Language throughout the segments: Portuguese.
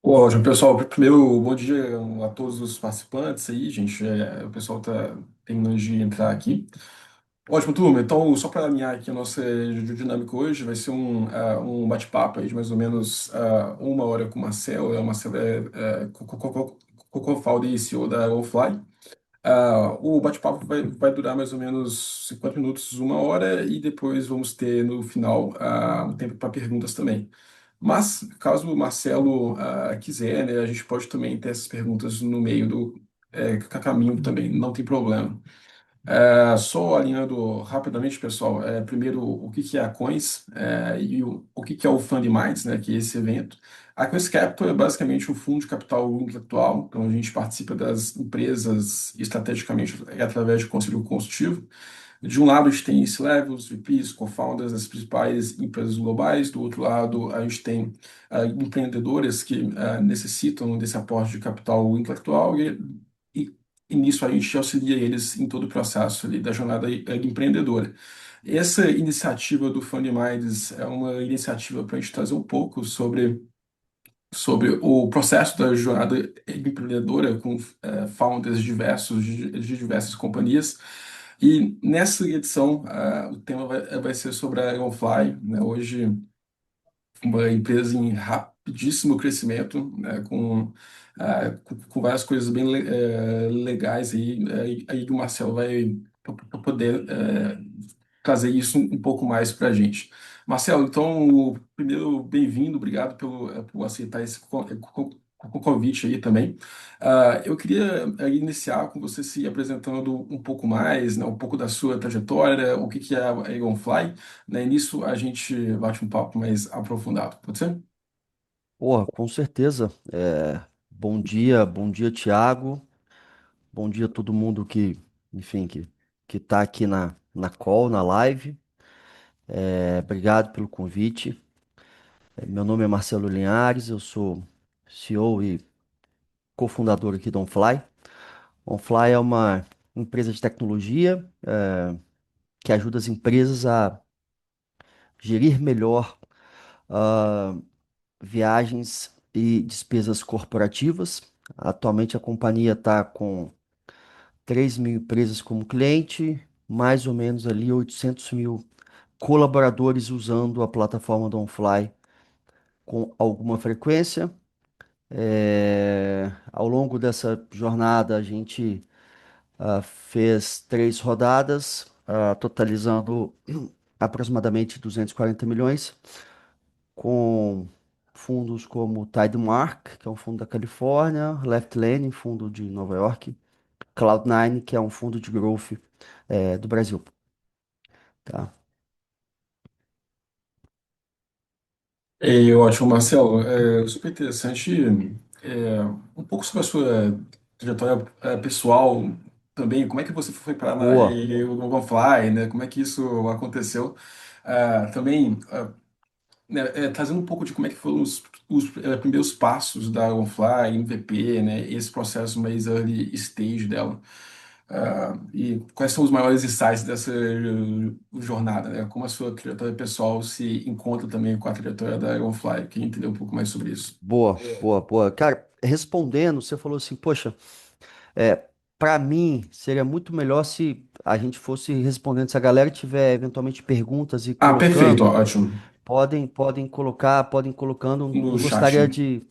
Ótimo, pessoal. Primeiro, bom dia a todos os participantes aí, gente. O pessoal está terminando de entrar aqui. Ótimo, turma. Então, só para alinhar aqui a nossa dinâmica hoje, vai ser um bate-papo aí de mais ou menos uma hora com o Marcelo. O Marcelo é co-founder e CEO da Allfly. O bate-papo vai durar mais ou menos 50 minutos, uma hora, e depois vamos ter no final um tempo para perguntas também. Mas, caso o Marcelo quiser, né, a gente pode também ter essas perguntas no meio do caminho também, não tem problema. Só alinhando rapidamente, pessoal, primeiro o que que é a Coins e o que que é o Fund Minds, né, que é esse evento. A Coins Capital é basicamente um fundo de capital intelectual, então a gente participa das empresas estrategicamente através de conselho consultivo. De um lado, a gente tem C-levels, VPs, co-founders das principais empresas globais. Do outro lado, a gente tem empreendedoras que necessitam desse aporte de capital intelectual e, e nisso a gente auxilia eles em todo o processo ali da jornada empreendedora. Essa iniciativa do Fund Minds é uma iniciativa para a gente trazer um pouco sobre o processo da jornada empreendedora com founders diversos de diversas companhias. E nessa edição, o tema vai ser sobre a Dragonfly, né? Hoje, uma empresa em rapidíssimo crescimento, né? Com várias coisas bem legais aí. Aí o Marcelo vai poder trazer isso um pouco mais para a gente. Marcelo, então, primeiro, bem-vindo, obrigado por aceitar esse convite aí também. Eu queria iniciar com você se apresentando um pouco mais, né, um pouco da sua trajetória, o que que é a Dragonfly, né, e nisso a gente bate um papo mais aprofundado, pode ser? Porra, com certeza. Bom dia, Thiago. Bom dia a todo mundo enfim, que tá aqui na call, na live. Obrigado pelo convite. Meu nome é Marcelo Linhares, eu sou CEO e cofundador aqui da OnFly. OnFly é uma empresa de tecnologia, que ajuda as empresas a gerir melhor, ah, viagens e despesas corporativas. Atualmente a companhia está com 3.000 empresas como cliente, mais ou menos ali 800.000 colaboradores usando a plataforma do OnFly com alguma frequência. Ao longo dessa jornada, a gente fez 3 rodadas, totalizando aproximadamente 240 milhões, com fundos como Tidemark, que é um fundo da Califórnia, Left Lane, fundo de Nova York, Cloud9, que é um fundo de growth do Brasil. Tá? Ótimo, Marcelo. Super interessante. Um pouco sobre a sua trajetória pessoal também. Como é que você foi para na Boa, Dragonfly, né? Como é que isso aconteceu? Também, né, trazendo um pouco de como é que foram os primeiros passos da Dragonfly, MVP, né? Esse processo mais early stage dela. E quais são os maiores insights dessa jornada, né? Como a sua trajetória pessoal se encontra também com a trajetória da Dragonfly? Queria entender um pouco mais sobre isso. boa. Cara, respondendo, você falou assim, poxa, para mim seria muito melhor se a gente fosse respondendo, se a galera tiver eventualmente perguntas e Perfeito, colocando, ótimo. podem colocando. No Não chat, gostaria de,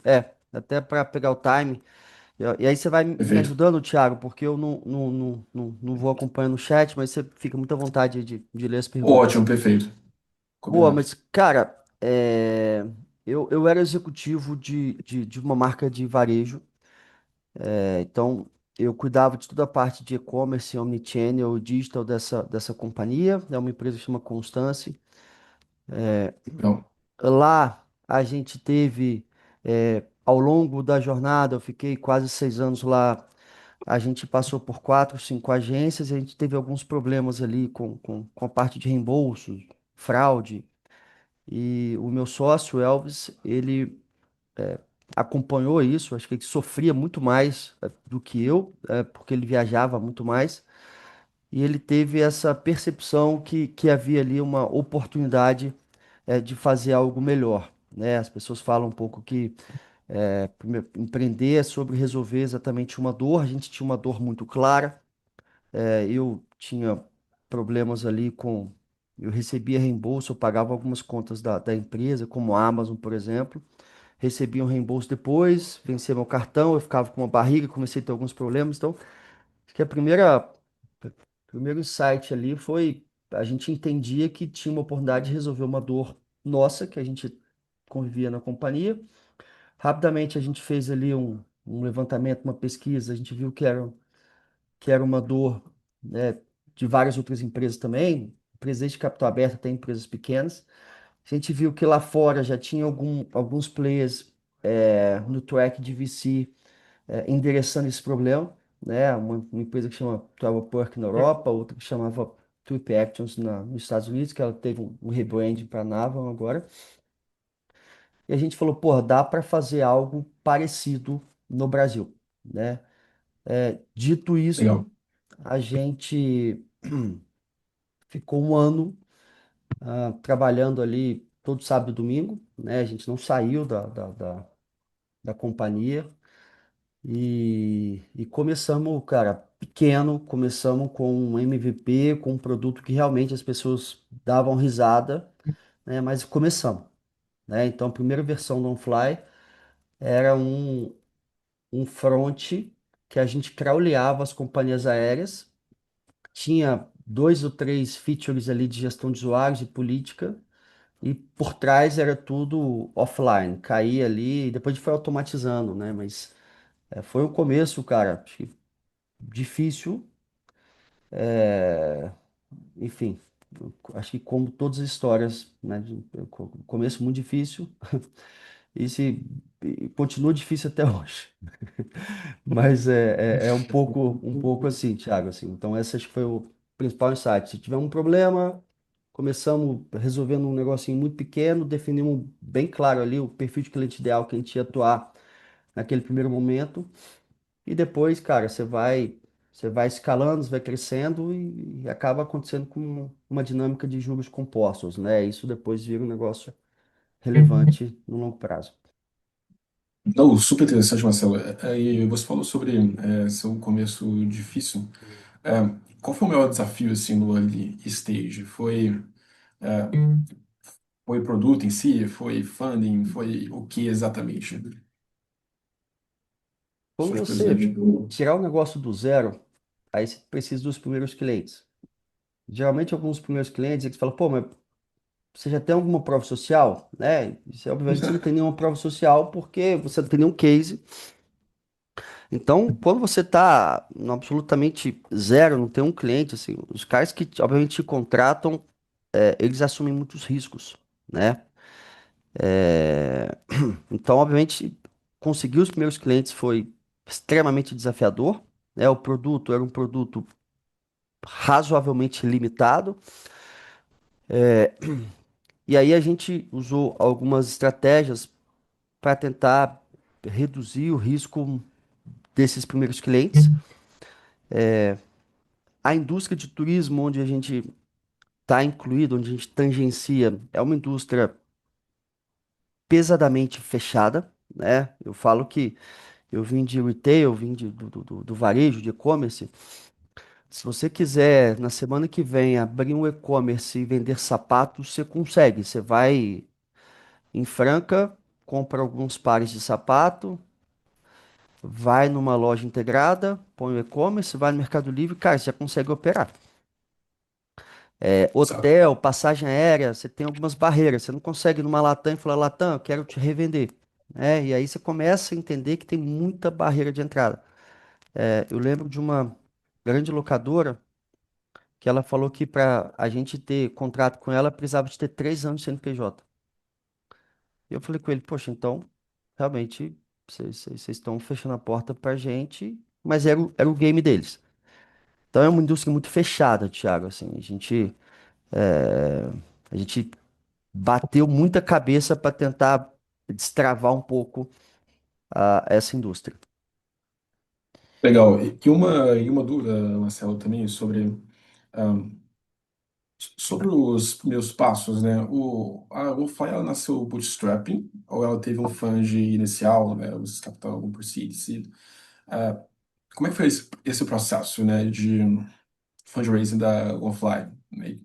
até para pegar o time. E aí você vai me perfeito. ajudando, Thiago, porque eu não vou acompanhando o chat, mas você fica muito à vontade de ler as perguntas. Ótimo, perfeito. Boa, Combinado. mas, cara, eu era executivo de uma marca de varejo, então eu cuidava de toda a parte de e-commerce, omnichannel, digital dessa companhia, é uma empresa que chama Constance. Então, Lá a gente teve, ao longo da jornada, eu fiquei quase 6 anos lá, a gente passou por 4, 5 agências, e a gente teve alguns problemas ali com a parte de reembolso, fraude. E o meu sócio, Elvis, ele acompanhou isso, acho que ele sofria muito mais do que eu, porque ele viajava muito mais, e ele teve essa percepção que havia ali uma oportunidade, de fazer algo melhor, né? As pessoas falam um pouco que Empreender é sobre resolver exatamente uma dor. A gente tinha uma dor muito clara. Eu tinha problemas ali com. Eu recebia reembolso, eu pagava algumas contas da empresa, como a Amazon, por exemplo. Recebia um reembolso depois, vencia meu cartão, eu ficava com uma barriga, comecei a ter alguns problemas. Então, acho que o primeiro insight ali foi a gente entendia que tinha uma oportunidade de resolver uma dor nossa, que a gente convivia na companhia. Rapidamente a gente fez ali um levantamento, uma pesquisa, a gente viu que era uma dor, né, de várias outras empresas também, empresas de capital aberto, até empresas pequenas. A gente viu que lá fora já tinha alguns players no track de VC endereçando esse problema, né? Uma empresa que chama TravelPerk na Europa, outra que chamava Trip Actions nos Estados Unidos, que ela teve um rebranding para Navam agora. E a gente falou, porra, dá para fazer algo parecido no Brasil, né? Dito Legal. isto, a gente ficou um ano trabalhando ali todo sábado e domingo, né? A gente não saiu da companhia e começamos, cara, pequeno, começamos com um MVP, com um produto que realmente as pessoas davam risada, né? Mas começamos, né? Então, a primeira versão do OnFly era um front que a gente crawleava as companhias aéreas, tinha dois ou três features ali de gestão de usuários e política, e por trás era tudo offline, caía ali, e depois a gente foi automatizando, né? Mas foi um começo, cara, acho que difícil, enfim, acho que como todas as histórias, né? Começo muito difícil, e continua difícil até hoje. Mas é um pouco assim, Thiago, assim. Então, esse acho que foi o principal insight. Se tiver um problema, começamos resolvendo um negocinho muito pequeno, definimos bem claro ali o perfil de cliente ideal que a gente ia atuar naquele primeiro momento. E depois, cara, você vai escalando, você vai crescendo e acaba acontecendo com uma dinâmica de juros compostos, né? Isso depois vira um negócio relevante no longo prazo. Não, super interessante, Marcelo. E você falou sobre seu começo difícil. É, qual foi o maior desafio assim no early stage? Foi o produto em si? Foi funding? Foi o que exatamente? Quando Só de você curiosidade. tirar o negócio do zero, aí você precisa dos primeiros clientes. Geralmente, alguns primeiros clientes, eles falam, pô, mas você já tem alguma prova social? Né? E você, obviamente, você não tem nenhuma prova social porque você não tem nenhum case. Então, quando você está no absolutamente zero, não tem um cliente, assim, os caras que, obviamente, te contratam, eles assumem muitos riscos, né? Então, obviamente, conseguir os primeiros clientes foi extremamente desafiador, né? O produto era um produto razoavelmente limitado. E aí a gente usou algumas estratégias para tentar reduzir o risco desses primeiros clientes. A indústria de turismo, onde a gente está incluído, onde a gente tangencia, é uma indústria pesadamente fechada, né? Eu falo que eu vim de retail, vim do varejo, de e-commerce. Se você quiser, na semana que vem, abrir um e-commerce e vender sapatos, você consegue. Você vai em Franca, compra alguns pares de sapato, vai numa loja integrada, põe o e-commerce, vai no Mercado Livre, cara, você já consegue operar. Sabe? Hotel, passagem aérea, você tem algumas barreiras. Você não consegue ir numa Latam e falar, Latam, eu quero te revender. E aí você começa a entender que tem muita barreira de entrada. Eu lembro de uma grande locadora que ela falou que para a gente ter contrato com ela, precisava de ter 3 anos de CNPJ. E eu falei com ele, poxa, então, realmente, vocês estão fechando a porta pra gente, mas era o game deles. Então é uma indústria muito fechada, Thiago, assim, é, a gente bateu muita cabeça para tentar destravar um pouco essa indústria. Legal. E uma dúvida, Marcelo, também sobre Sobre os primeiros passos, né? A Lo-Fi, ela nasceu bootstrapping, ou ela teve um funge inicial, né? Os capital por seed. Ah, como é que foi esse processo, né, de fundraising da OnFly?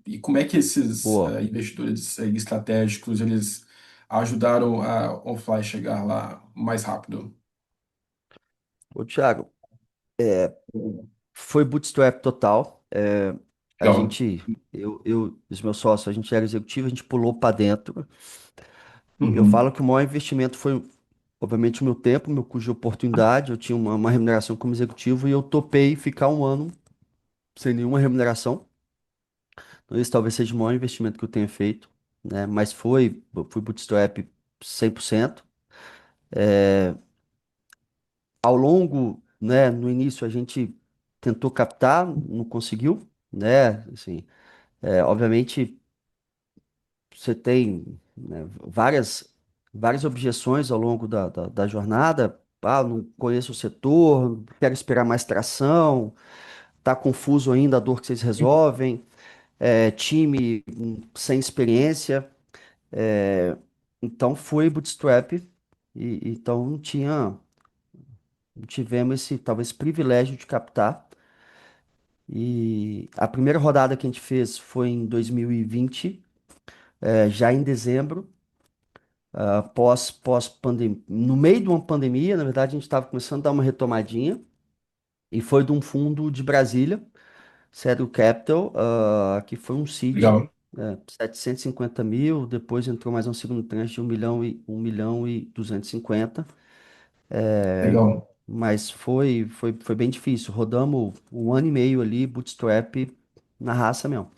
E como é que esses Pô, investidores estratégicos, eles ajudaram a OnFly chegar lá mais rápido? ô Thiago, foi bootstrap total. A Legal. gente, os meus sócios, a gente era executivo, a gente pulou para dentro. Eu falo Uhum. que o maior investimento foi, obviamente, o meu tempo, meu custo de oportunidade. Eu tinha uma remuneração como executivo e eu topei ficar um ano sem nenhuma remuneração. Então, esse talvez seja o maior investimento que eu tenha feito, né? Mas fui bootstrap 100%. Ao longo, né, no início a gente tentou captar, não conseguiu, né? Assim, obviamente você tem, né, várias objeções ao longo da jornada. Ah, não conheço o setor, quero esperar mais tração, tá confuso ainda a dor que vocês resolvem, time sem experiência. é, então foi bootstrap e então não tivemos esse talvez privilégio de captar. E a primeira rodada que a gente fez foi em 2020, já em dezembro. Pós pandemia, no meio de uma pandemia, na verdade, a gente estava começando a dar uma retomadinha e foi de um fundo de Brasília, Cedro Capital, que foi um seed, Legal. 750 mil, depois entrou mais um segundo tranche de 1 milhão e 250, Legal. mas foi bem difícil. Rodamos um ano e meio ali, bootstrap na raça mesmo.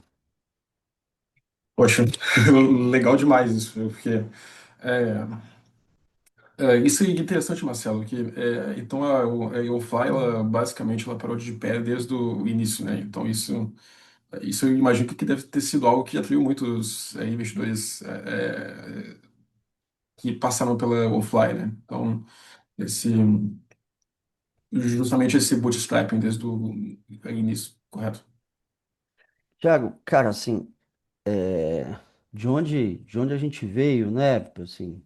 Poxa, legal demais isso, porque é, isso é interessante, Marcelo, que então a YoFly, ela basicamente ela parou de pé desde o início, né? Então isso eu imagino que deve ter sido algo que atraiu muitos investidores que passaram pela YoFly, né? Então esse justamente esse bootstrapping desde o início, correto? Tiago, cara, assim, de onde a gente veio, né? Assim,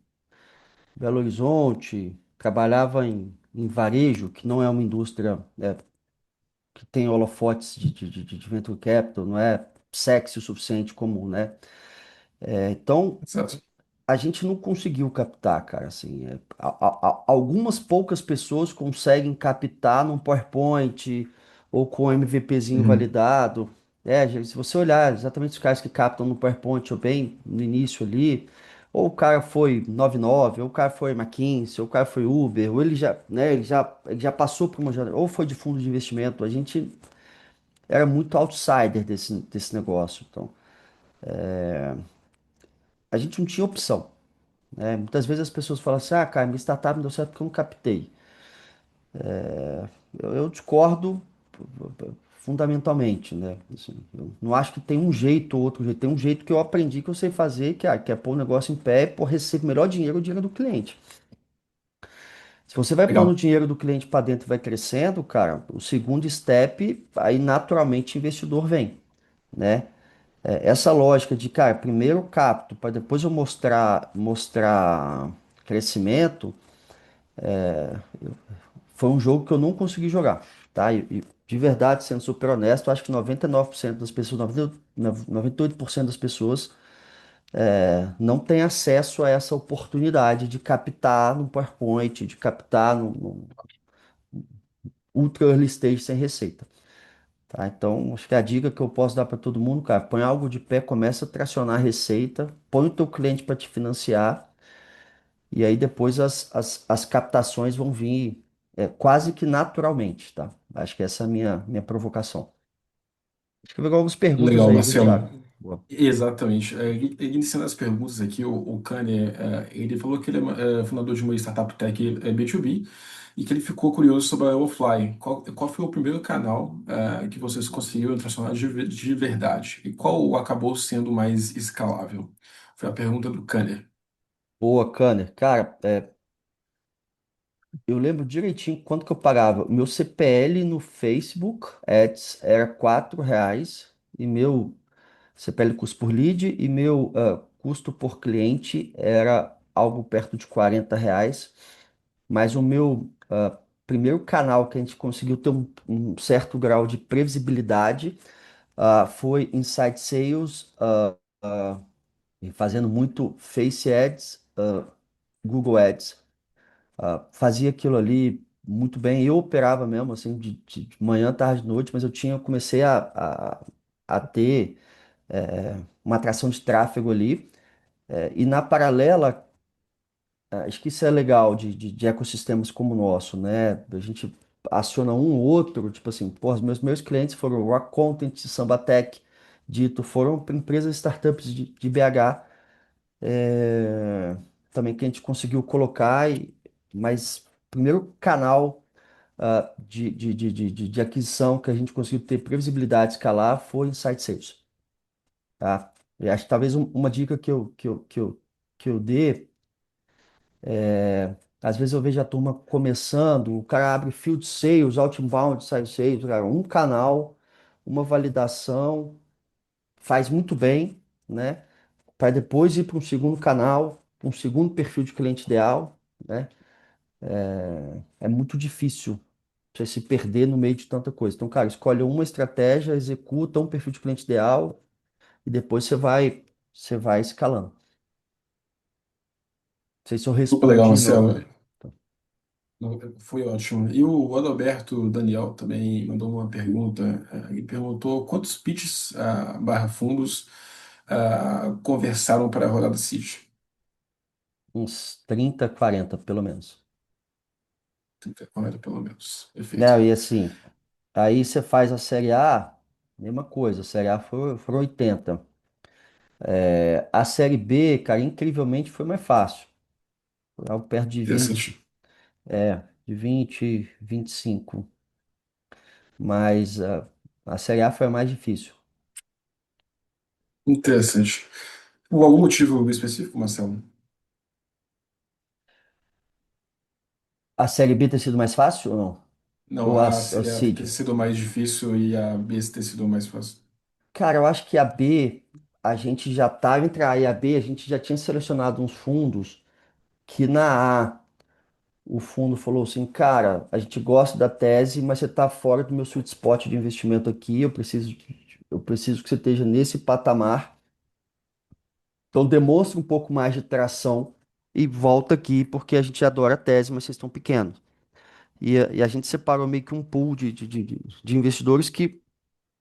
Belo Horizonte, trabalhava em varejo, que não é uma indústria, que tem holofotes de venture capital, não é sexy o suficiente como, né? Então, Exato. a gente não conseguiu captar, cara, assim, algumas poucas pessoas conseguem captar num PowerPoint ou com MVPzinho Uhum. validado. Se você olhar exatamente os caras que captam no PowerPoint ou bem no início ali, ou o cara foi 99, ou o cara foi McKinsey, ou o cara foi Uber, ou ele já, né, ele já passou por uma jornada, ou foi de fundo de investimento. A gente era muito outsider desse negócio, então a gente não tinha opção. Muitas vezes as pessoas falam assim, ah, cara, minha startup não deu certo porque eu não captei. Eu discordo fundamentalmente, né? Assim, eu não acho que tem um jeito ou outro jeito. Tem um jeito que eu aprendi que eu sei fazer, que é pôr o negócio em pé e pôr receber o melhor dinheiro, o dinheiro do cliente. Se você vai pondo o Legal. dinheiro do cliente para dentro e vai crescendo, cara, o segundo step, aí naturalmente o investidor vem, né? Essa lógica de, cara, primeiro eu capto, para depois eu mostrar crescimento. Foi um jogo que eu não consegui jogar, tá? E de verdade, sendo super honesto, eu acho que 99% das pessoas, 98% das pessoas não tem acesso a essa oportunidade de captar no PowerPoint, de captar no ultra early stage sem receita, tá? Então, acho que a dica que eu posso dar para todo mundo, cara, põe algo de pé, começa a tracionar a receita, põe o teu cliente para te financiar e aí depois as captações vão vir quase que naturalmente, tá? Acho que essa é a minha provocação. Acho que eu vou pegar algumas perguntas Legal, aí, viu, Thiago? Marcelo. Boa. Exatamente. Iniciando as perguntas aqui, o Kanye, ele falou que ele é fundador de uma startup tech B2B e que ele ficou curioso sobre a Offline. Qual foi o primeiro canal que vocês conseguiram transformar de verdade? E qual acabou sendo mais escalável? Foi a pergunta do Kanye. Boa, Kanner. Cara, eu lembro direitinho quanto que eu pagava. Meu CPL no Facebook Ads era R$ 4 e meu CPL custo por lead e meu custo por cliente era algo perto de R$ 40. Mas o meu primeiro canal que a gente conseguiu ter um certo grau de previsibilidade foi Inside Sales, e fazendo muito Face Ads, Google Ads. Fazia aquilo ali muito bem. Eu operava mesmo, assim, de manhã, tarde, noite, mas comecei a ter uma atração de tráfego ali. E na paralela, acho que isso é legal de ecossistemas como o nosso, né? A gente aciona um ou outro, tipo assim, pô, os meus clientes foram Rock Content, Sambatec, Dito, foram empresas startups de BH, também que a gente conseguiu colocar, mas o primeiro canal de aquisição que a gente conseguiu ter previsibilidade de escalar foi Insight Sales, tá? E acho que talvez uma dica que eu dê. Às vezes eu vejo a turma começando, o cara abre field sales, outbound sales, cara, um canal, uma validação, faz muito bem, né? Para depois ir para um segundo canal, um segundo perfil de cliente ideal, né? É muito difícil você se perder no meio de tanta coisa. Então, cara, escolhe uma estratégia, executa um perfil de cliente ideal e depois você vai escalando. Não sei se eu Super legal, respondi, não. Marcelo. Não, foi ótimo. E o Adalberto Daniel também mandou uma pergunta. Ele perguntou quantos pitches barra fundos conversaram para a rodada Seed? Uns 30, 40, pelo menos. 40 pelo menos. Perfeito. Né? E assim, aí você faz a Série A, mesma coisa, a Série A foram 80. A Série B, cara, incrivelmente foi mais fácil. Foi algo perto de 20, Interessante. de 20, 25. Mas a Série A foi a mais difícil. Interessante. Por algum motivo específico, Marcelo? A Série B ter sido mais fácil ou não? Não, Ou a a Série A ter Seed? sido mais difícil e a B ter sido mais fácil. Cara, eu acho que a B, a gente já estava entre a A e a B, a gente já tinha selecionado uns fundos que na A o fundo falou assim, cara, a gente gosta da tese, mas você está fora do meu sweet spot de investimento aqui, eu preciso que você esteja nesse patamar. Então demonstre um pouco mais de tração e volta aqui, porque a gente adora a tese, mas vocês estão pequenos. E a gente separou meio que um pool de investidores que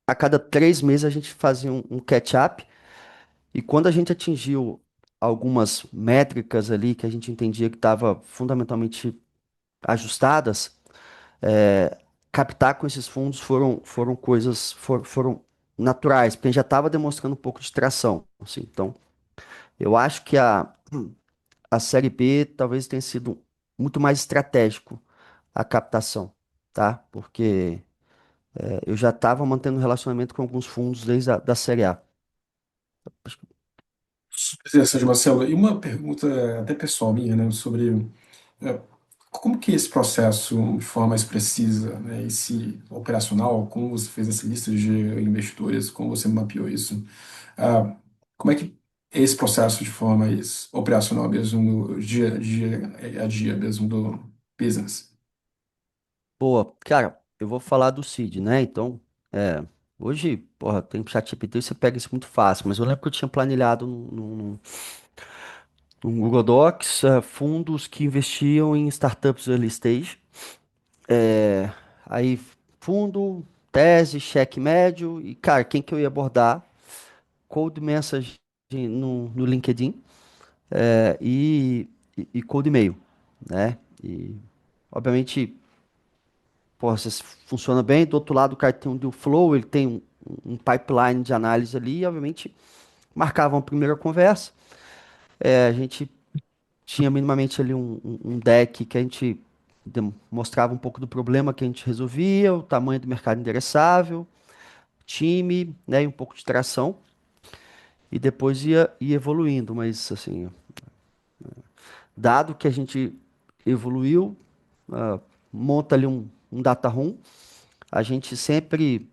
a cada 3 meses a gente fazia um catch-up, e quando a gente atingiu algumas métricas ali que a gente entendia que estava fundamentalmente ajustadas, é, captar com esses fundos foram naturais, porque a gente já estava demonstrando um pouco de tração, assim. Então, eu acho que a Série B talvez tenha sido muito mais estratégico a captação, tá? Porque eu já estava mantendo relacionamento com alguns fundos desde a da Série A. Interessante, Marcelo. E uma pergunta até pessoal minha, né, sobre é, como que esse processo, de forma mais precisa, né, esse operacional, como você fez essa lista de investidores, como você mapeou isso, ah, como é que é esse processo de forma mais operacional mesmo, no dia a dia mesmo do business? Boa, cara, eu vou falar do Cid, né? Então, hoje, porra, tem ChatGPT, você pega isso muito fácil, mas eu lembro que eu tinha planilhado num Google Docs, fundos que investiam em startups early stage. É, aí, fundo, tese, cheque médio, e, cara, quem que eu ia abordar? Cold message no LinkedIn, e cold e-mail, né? E, obviamente, porra, isso funciona bem. Do outro lado, o cara tem um deal flow, ele tem um pipeline de análise ali, e, obviamente, marcava uma primeira conversa. A gente tinha minimamente ali um deck que a gente mostrava um pouco do problema que a gente resolvia, o tamanho do mercado endereçável, time, né, e um pouco de tração, e depois ia evoluindo, mas assim, dado que a gente evoluiu, monta ali um data room, a gente sempre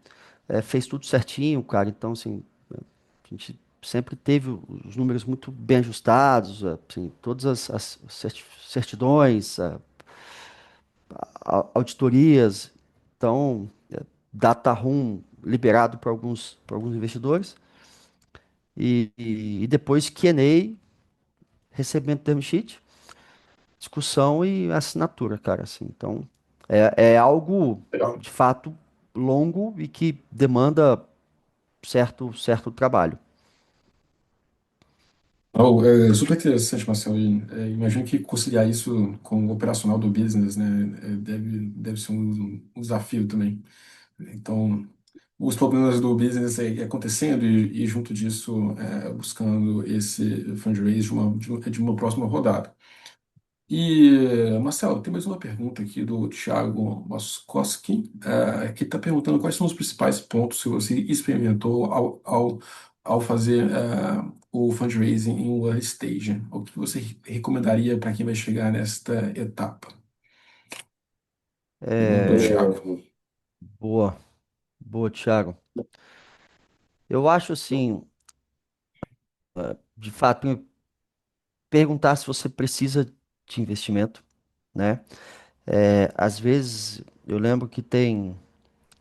fez tudo certinho, cara, então assim, gente sempre teve os números muito bem ajustados, assim, todas as certidões, auditorias, então, data room liberado para alguns investidores, e depois Q&A, recebimento do term sheet, discussão e assinatura, cara, assim, então, é algo, Legal. de fato, longo e que demanda certo trabalho. Oh, é super interessante, Marcelo. E, imagino que conciliar isso com o operacional do business, né, deve ser um desafio também. Então, os problemas do business acontecendo e junto disso, buscando esse fundraise de uma próxima rodada. E, Marcelo, tem mais uma pergunta aqui do Thiago Moskowski, que está perguntando quais são os principais pontos que você experimentou ao fazer o fundraising em um early stage. O que você recomendaria para quem vai chegar nesta etapa? Pergunta do Thiago. Boa, boa, Thiago. Eu acho assim, de fato, perguntar se você precisa de investimento, né? Às vezes eu lembro que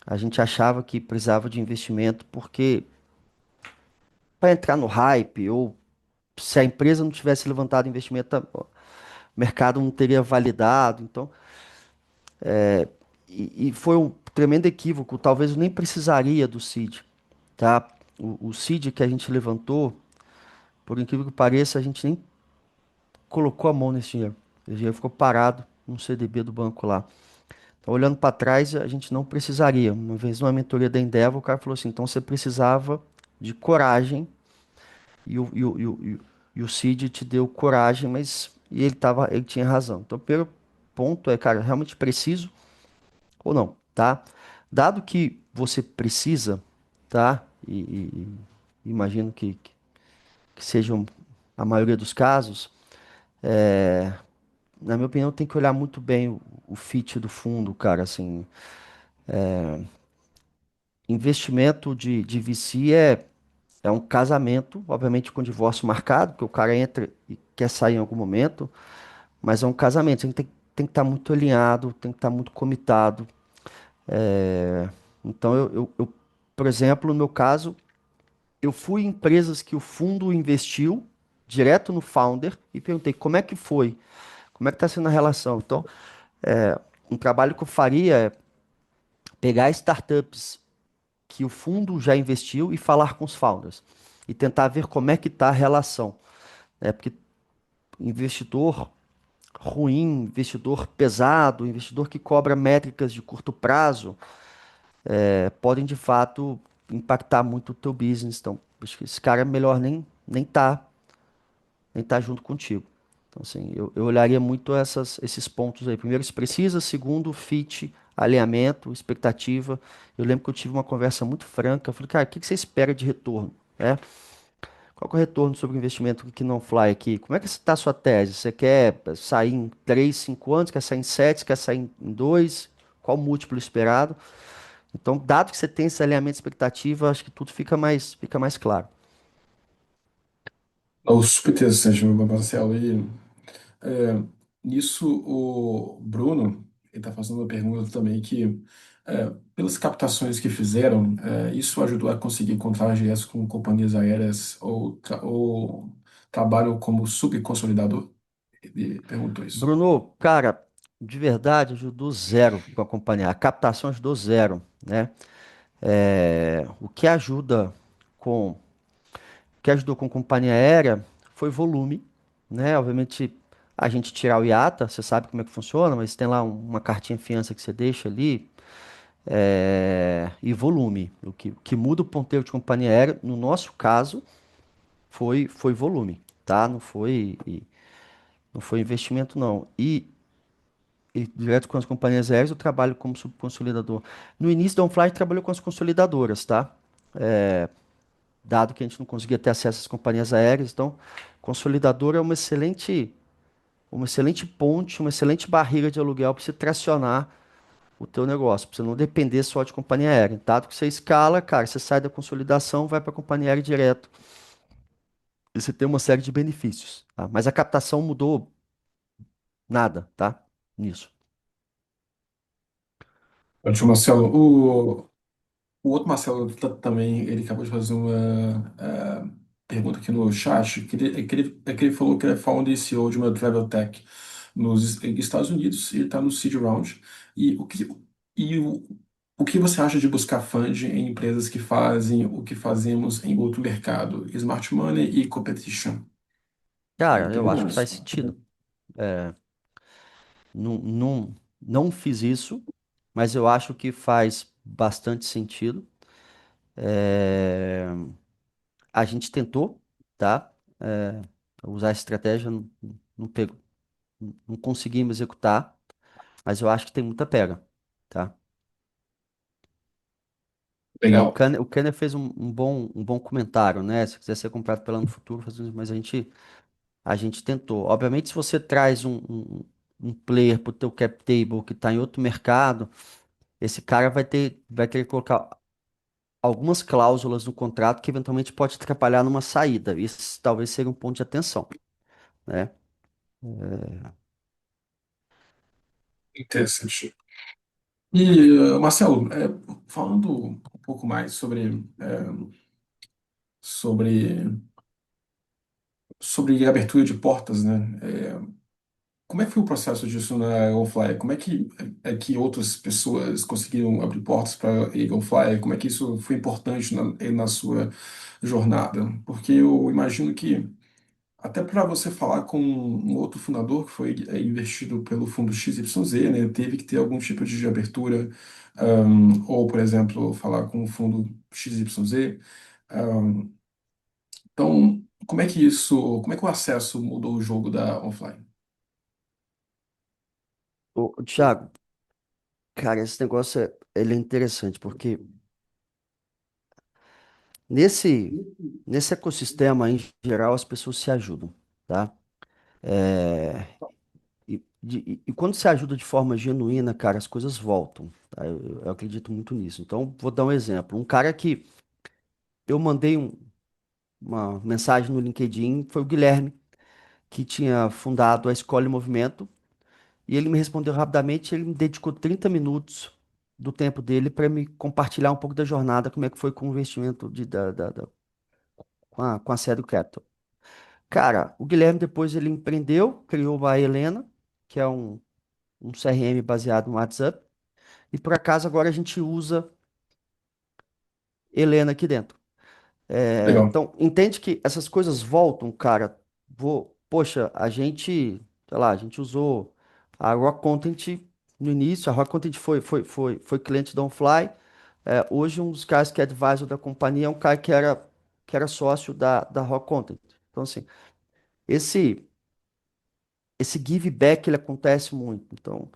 a gente achava que precisava de investimento porque para entrar no hype ou se a empresa não tivesse levantado investimento, o mercado não teria validado. Então, e foi um tremendo equívoco. Talvez eu nem precisaria do seed, tá? O seed que a gente levantou, por incrível que pareça, a gente nem colocou a mão nesse dinheiro. O dinheiro ficou parado no CDB do banco lá. Então, olhando para trás, a gente não precisaria. Uma vez numa mentoria da Endeavor, o cara falou assim: então você precisava de coragem e o Cid te deu coragem, mas e ele tinha razão. Então, o primeiro ponto é, cara, realmente preciso ou não, tá? Dado que você precisa, tá? E imagino que sejam a maioria dos casos, na minha opinião, tem que olhar muito bem o fit do fundo, cara, assim. Investimento de VC é um casamento, obviamente com divórcio marcado, que o cara entra e quer sair em algum momento, mas é um casamento. Você tem que estar muito alinhado, tem que estar muito comitado. Então, por exemplo, no meu caso, eu fui em empresas que o fundo investiu direto no founder e perguntei como é que foi, como é que está sendo a relação. Então, um trabalho que eu faria é pegar startups que o fundo já investiu e falar com os founders e tentar ver como é que está a relação, né? Porque investidor ruim, investidor pesado, investidor que cobra métricas de curto prazo, podem de fato impactar muito o teu business. Então, acho que esse cara é melhor nem tá junto contigo. Então, assim, eu olharia muito esses pontos aí. Primeiro, se precisa. Segundo, fit, alinhamento, expectativa. Eu lembro que eu tive uma conversa muito franca. Eu falei, cara, o que que você espera de retorno? É, qual que é o retorno sobre o investimento que não fly aqui? Como é que está a sua tese? Você quer sair em 3, 5 anos? Quer sair em 7? Quer sair em 2? Qual o múltiplo esperado? Então, dado que você tem esse alinhamento de expectativa, acho que tudo fica mais claro. Oh, super interessante, meu Marcelo. E É, nisso, o Bruno está fazendo uma pergunta também que, pelas captações que fizeram, isso ajudou a conseguir contratos com companhias aéreas ou trabalham como subconsolidador? Ele perguntou isso. Bruno, cara, de verdade, ajudou zero com a companhia. A captação ajudou zero, né? O que com, o que ajudou com companhia aérea foi volume, né? Obviamente, a gente tirar o IATA, você sabe como é que funciona, mas tem lá uma cartinha de fiança que você deixa ali, e volume. O que muda o ponteiro de companhia aérea, no nosso caso, foi volume, tá? Não foi investimento, não. E direto com as companhias aéreas, eu trabalho como subconsolidador. No início da OnFly, trabalhou com as consolidadoras, tá? Dado que a gente não conseguia ter acesso às companhias aéreas, então, consolidadora é uma excelente ponte, uma excelente barreira de aluguel para você tracionar o teu negócio, para você não depender só de companhia aérea. Dado que você escala, cara, você sai da consolidação, vai para a companhia aérea direto. E você tem uma série de benefícios, tá? Mas a captação mudou nada, tá? Nisso. Ótimo, Marcelo. O outro Marcelo também, ele acabou de fazer uma pergunta aqui no chat, que ele falou que ele é founder e CEO de uma travel tech nos Estados Unidos, e ele está no Seed Round. E e o, o que você acha de buscar funding em empresas que fazem o que fazemos em outro mercado, Smart Money e Competition? Ele Cara, eu perguntou acho que faz isso. sentido. Não, não, não fiz isso, mas eu acho que faz bastante sentido. É, a gente tentou, tá? É, usar essa estratégia, não pegou, não conseguimos executar, mas eu acho que tem muita pega, tá? Legal. O Kenner fez um bom comentário, né? Se quiser ser comprado pela no futuro, mas a gente tentou. Obviamente, se você traz um player pro teu cap table que está em outro mercado, esse cara vai ter que colocar algumas cláusulas no contrato que eventualmente pode atrapalhar numa saída. Isso talvez seja um ponto de atenção, né? Interessante. E, Marcelo, falando um pouco mais sobre, sobre abertura de portas, né? Como é que foi o processo disso na Eaglefly? Como é que outras pessoas conseguiram abrir portas para a Eaglefly? Como é que isso foi importante na sua jornada? Porque eu imagino que até para você falar com um outro fundador que foi investido pelo fundo XYZ, né, teve que ter algum tipo de abertura, ou, por exemplo, falar com o fundo XYZ. Ahm, então, como é que o acesso mudou o jogo da offline? Thiago, cara, esse negócio ele é interessante porque nesse, nesse ecossistema em geral as pessoas se ajudam, tá? É, e quando se ajuda de forma genuína, cara, as coisas voltam, tá? Eu acredito muito nisso. Então, vou dar um exemplo. Um cara que eu mandei uma mensagem no LinkedIn foi o Guilherme, que tinha fundado a Escola em Movimento, e ele me respondeu rapidamente, ele me dedicou 30 minutos do tempo dele para me compartilhar um pouco da jornada, como é que foi com o investimento com a Cedro Capital. Cara, o Guilherme depois ele empreendeu, criou a Helena, que é um CRM baseado no WhatsApp, e por acaso agora a gente usa Helena aqui dentro. Legal, Então, entende que essas coisas voltam, cara. Poxa, sei lá, a gente usou a Rock Content no início, a Rock Content foi cliente da OnFly. Hoje, um dos caras que é advisor da companhia é um cara que era sócio da Rock Content. Então, assim, esse, esse give back ele acontece muito. Então,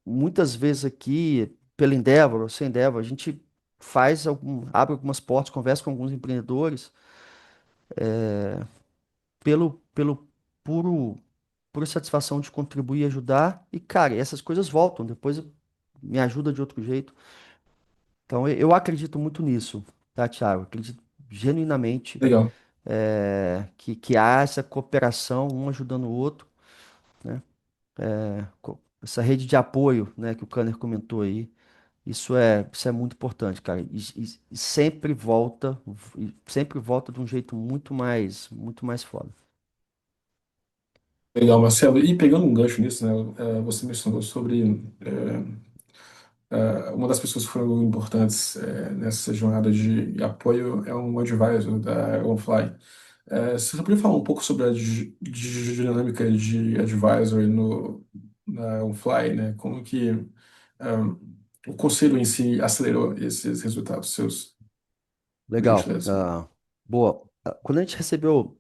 muitas vezes aqui, pela Endeavor ou sem Endeavor, a gente abre algumas portas, conversa com alguns empreendedores pelo puro, pura satisfação de contribuir e ajudar. E, cara, essas coisas voltam, depois me ajuda de outro jeito. Então, eu acredito muito nisso, tá, Thiago? Eu acredito genuinamente legal. que há essa cooperação, um ajudando o outro, né? Essa rede de apoio, né, que o Kanner comentou aí. Isso é muito importante, cara. E sempre volta de um jeito muito mais foda. Legal, Marcelo. E pegando um gancho nisso, né, você mencionou sobre uma das pessoas que foram importantes nessa jornada de apoio é um advisor da OnFly. Você poderia falar um pouco sobre a dinâmica de advisor na OnFly, né? Como que o conselho em si acelerou esses resultados seus, por Legal. gentileza? Boa. Quando a gente recebeu,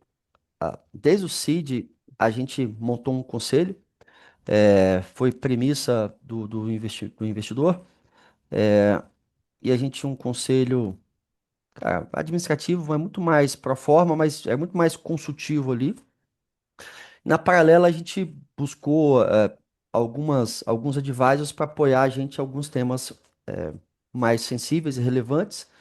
desde o seed, a gente montou um conselho. Foi premissa do investidor. E a gente tinha um conselho, cara, administrativo, é muito mais pro forma, mas é muito mais consultivo ali. Na paralela, a gente buscou. alguns advisors para apoiar a gente em alguns temas mais sensíveis e relevantes.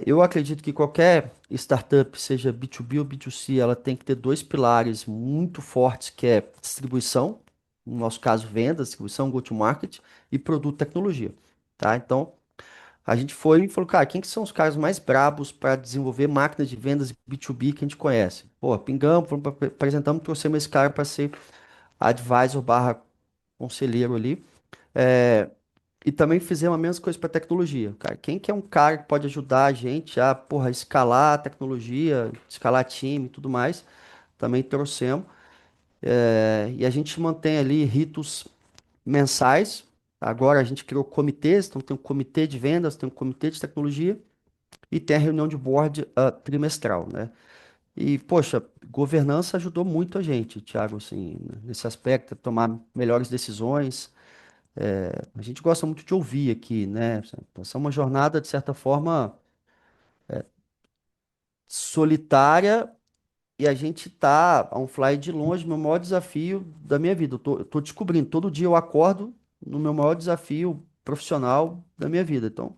Eu acredito que qualquer startup, seja B2B ou B2C, ela tem que ter dois pilares muito fortes, que é distribuição, no nosso caso, vendas, distribuição, go-to-market e produto e tecnologia, tá? Então, a gente foi e falou, cara, quem que são os caras mais brabos para desenvolver máquinas de vendas B2B que a gente conhece? Pô, pingamos, apresentamos, trouxemos esse cara para ser advisor barra conselheiro ali. É, e também fizemos a mesma coisa para tecnologia, cara. Quem que é um cara que pode ajudar a gente a, porra, escalar a tecnologia, escalar time e tudo mais? Também trouxemos. E a gente mantém ali ritos mensais. Agora a gente criou comitês, então tem um comitê de vendas, tem um comitê de tecnologia e tem a reunião de board trimestral, né? E, poxa, governança ajudou muito a gente, Thiago, assim, nesse aspecto, tomar melhores decisões. A gente gosta muito de ouvir aqui, né? Essa é uma jornada, de certa forma, solitária e a gente tá a um fly de longe, meu maior desafio da minha vida. Eu tô descobrindo, todo dia eu acordo no meu maior desafio profissional da minha vida. Então,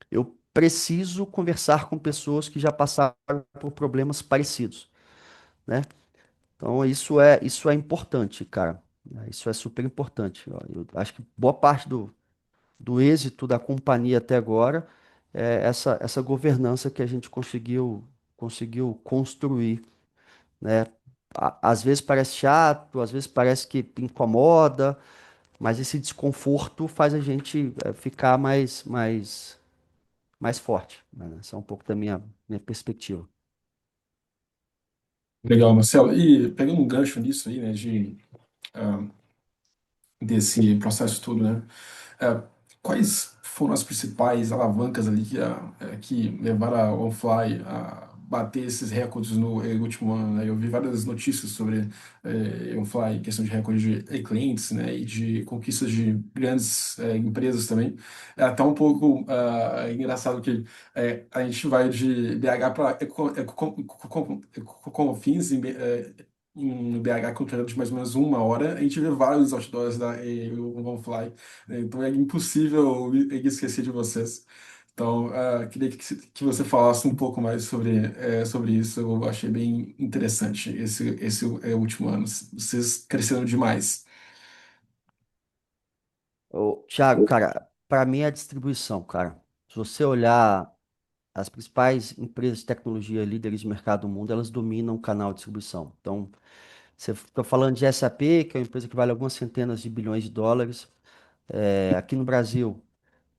eu preciso conversar com pessoas que já passaram por problemas parecidos, né? Então, isso é importante, cara. Isso é super importante. Ó. Eu acho que boa parte do êxito da companhia até agora é essa governança que a gente conseguiu construir, né? Às vezes parece chato, às vezes parece que incomoda, mas esse desconforto faz a gente ficar mais forte, né? Essa é um pouco da minha perspectiva. Legal, Marcelo. E pegando um gancho nisso aí, né, desse processo todo, né? É, quais foram as principais alavancas ali que levaram a OnFly a bater esses recordes no último ano, né? Eu vi várias notícias sobre OnFly, questão de recorde de clientes, né? E de conquistas de grandes empresas também. É até um pouco engraçado que a gente vai de BH para Confins, em BH, com um trânsito de mais ou menos uma hora, a gente vê vários outdoors da OneFly, né? Então é impossível esquecer de vocês. Então, queria que você falasse um pouco mais sobre isso. Eu achei bem interessante esse último ano. Vocês cresceram demais. Thiago, cara, para mim é a distribuição, cara. Se você olhar as principais empresas de tecnologia, líderes de mercado do mundo, elas dominam o canal de distribuição. Então, você está falando de SAP, que é uma empresa que vale algumas centenas de bilhões de dólares. Aqui no Brasil,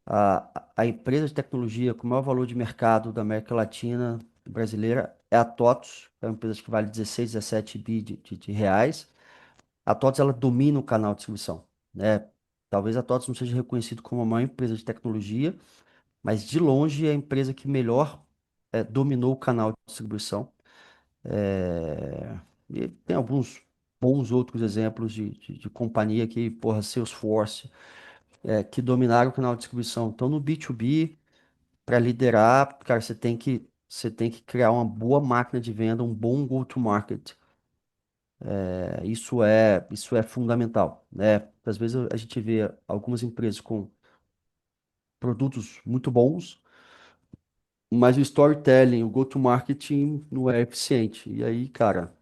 a empresa de tecnologia com maior valor de mercado da América Latina brasileira é a TOTVS, é uma empresa que vale 16, 17 bi de reais. A TOTVS, ela domina o canal de distribuição, né? Talvez a TOTVS não seja reconhecida como a maior empresa de tecnologia, mas de longe é a empresa que melhor dominou o canal de distribuição. E tem alguns bons outros exemplos de companhia que, porra, Salesforce, que dominaram o canal de distribuição. Então, no B2B, para liderar, cara, você tem que criar uma boa máquina de venda, um bom go-to-market. Isso é fundamental, né? Às vezes a gente vê algumas empresas com produtos muito bons, mas o storytelling, o go-to-marketing não é eficiente. E aí, cara,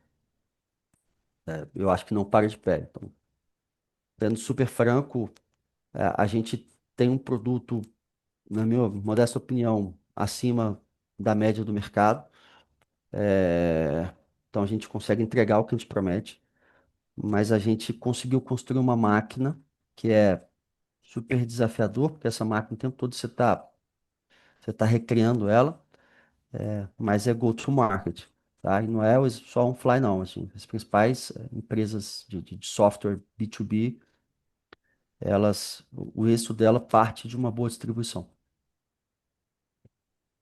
eu acho que não para de pé. Então, sendo super franco, a gente tem um produto, na minha modesta opinião, acima da média do mercado. Então a gente consegue entregar o que a gente promete, mas a gente conseguiu construir uma máquina que é super desafiador, porque essa máquina o tempo todo você tá recriando ela, mas é go-to-market, tá? E não é só um fly, não, assim, as principais empresas de software B2B, o êxito dela parte de uma boa distribuição.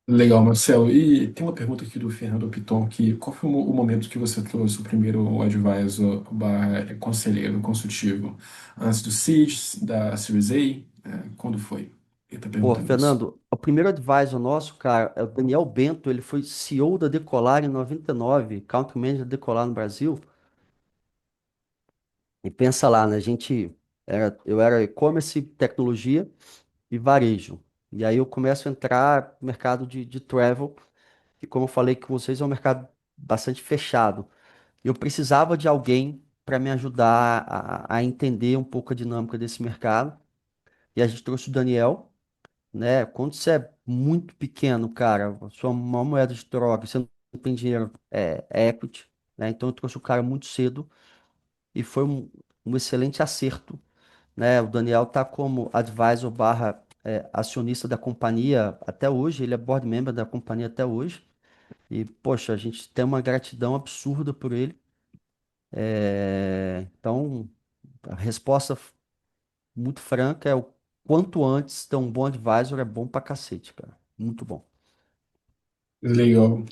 Legal, Marcelo. E tem uma pergunta aqui do Fernando Piton, que qual foi o momento que você trouxe o primeiro advisor barra conselheiro consultivo? Antes do Seed, da Series A? Quando foi? Ele está Pô, perguntando isso. Fernando, o primeiro advisor nosso, cara, é o Daniel Bento, ele foi CEO da Decolar em 99, Country Manager da Decolar no Brasil. E pensa lá, né, a gente Eu era e-commerce, tecnologia e varejo. E aí eu começo a entrar no mercado de travel, que como eu falei com vocês, é um mercado bastante fechado. Eu precisava de alguém para me ajudar a entender um pouco a dinâmica desse mercado. E a gente trouxe o Daniel, né? Quando você é muito pequeno, cara, a sua maior moeda de troca, você não tem dinheiro, é equity, né? Então eu trouxe o cara muito cedo e foi um excelente acerto, né? O Daniel tá como advisor barra acionista da companhia até hoje, ele é board member da companhia até hoje. E, poxa, a gente tem uma gratidão absurda por ele. Então, a resposta muito franca é o quanto antes ter um bom advisor é bom pra cacete, cara. Muito bom. Legal.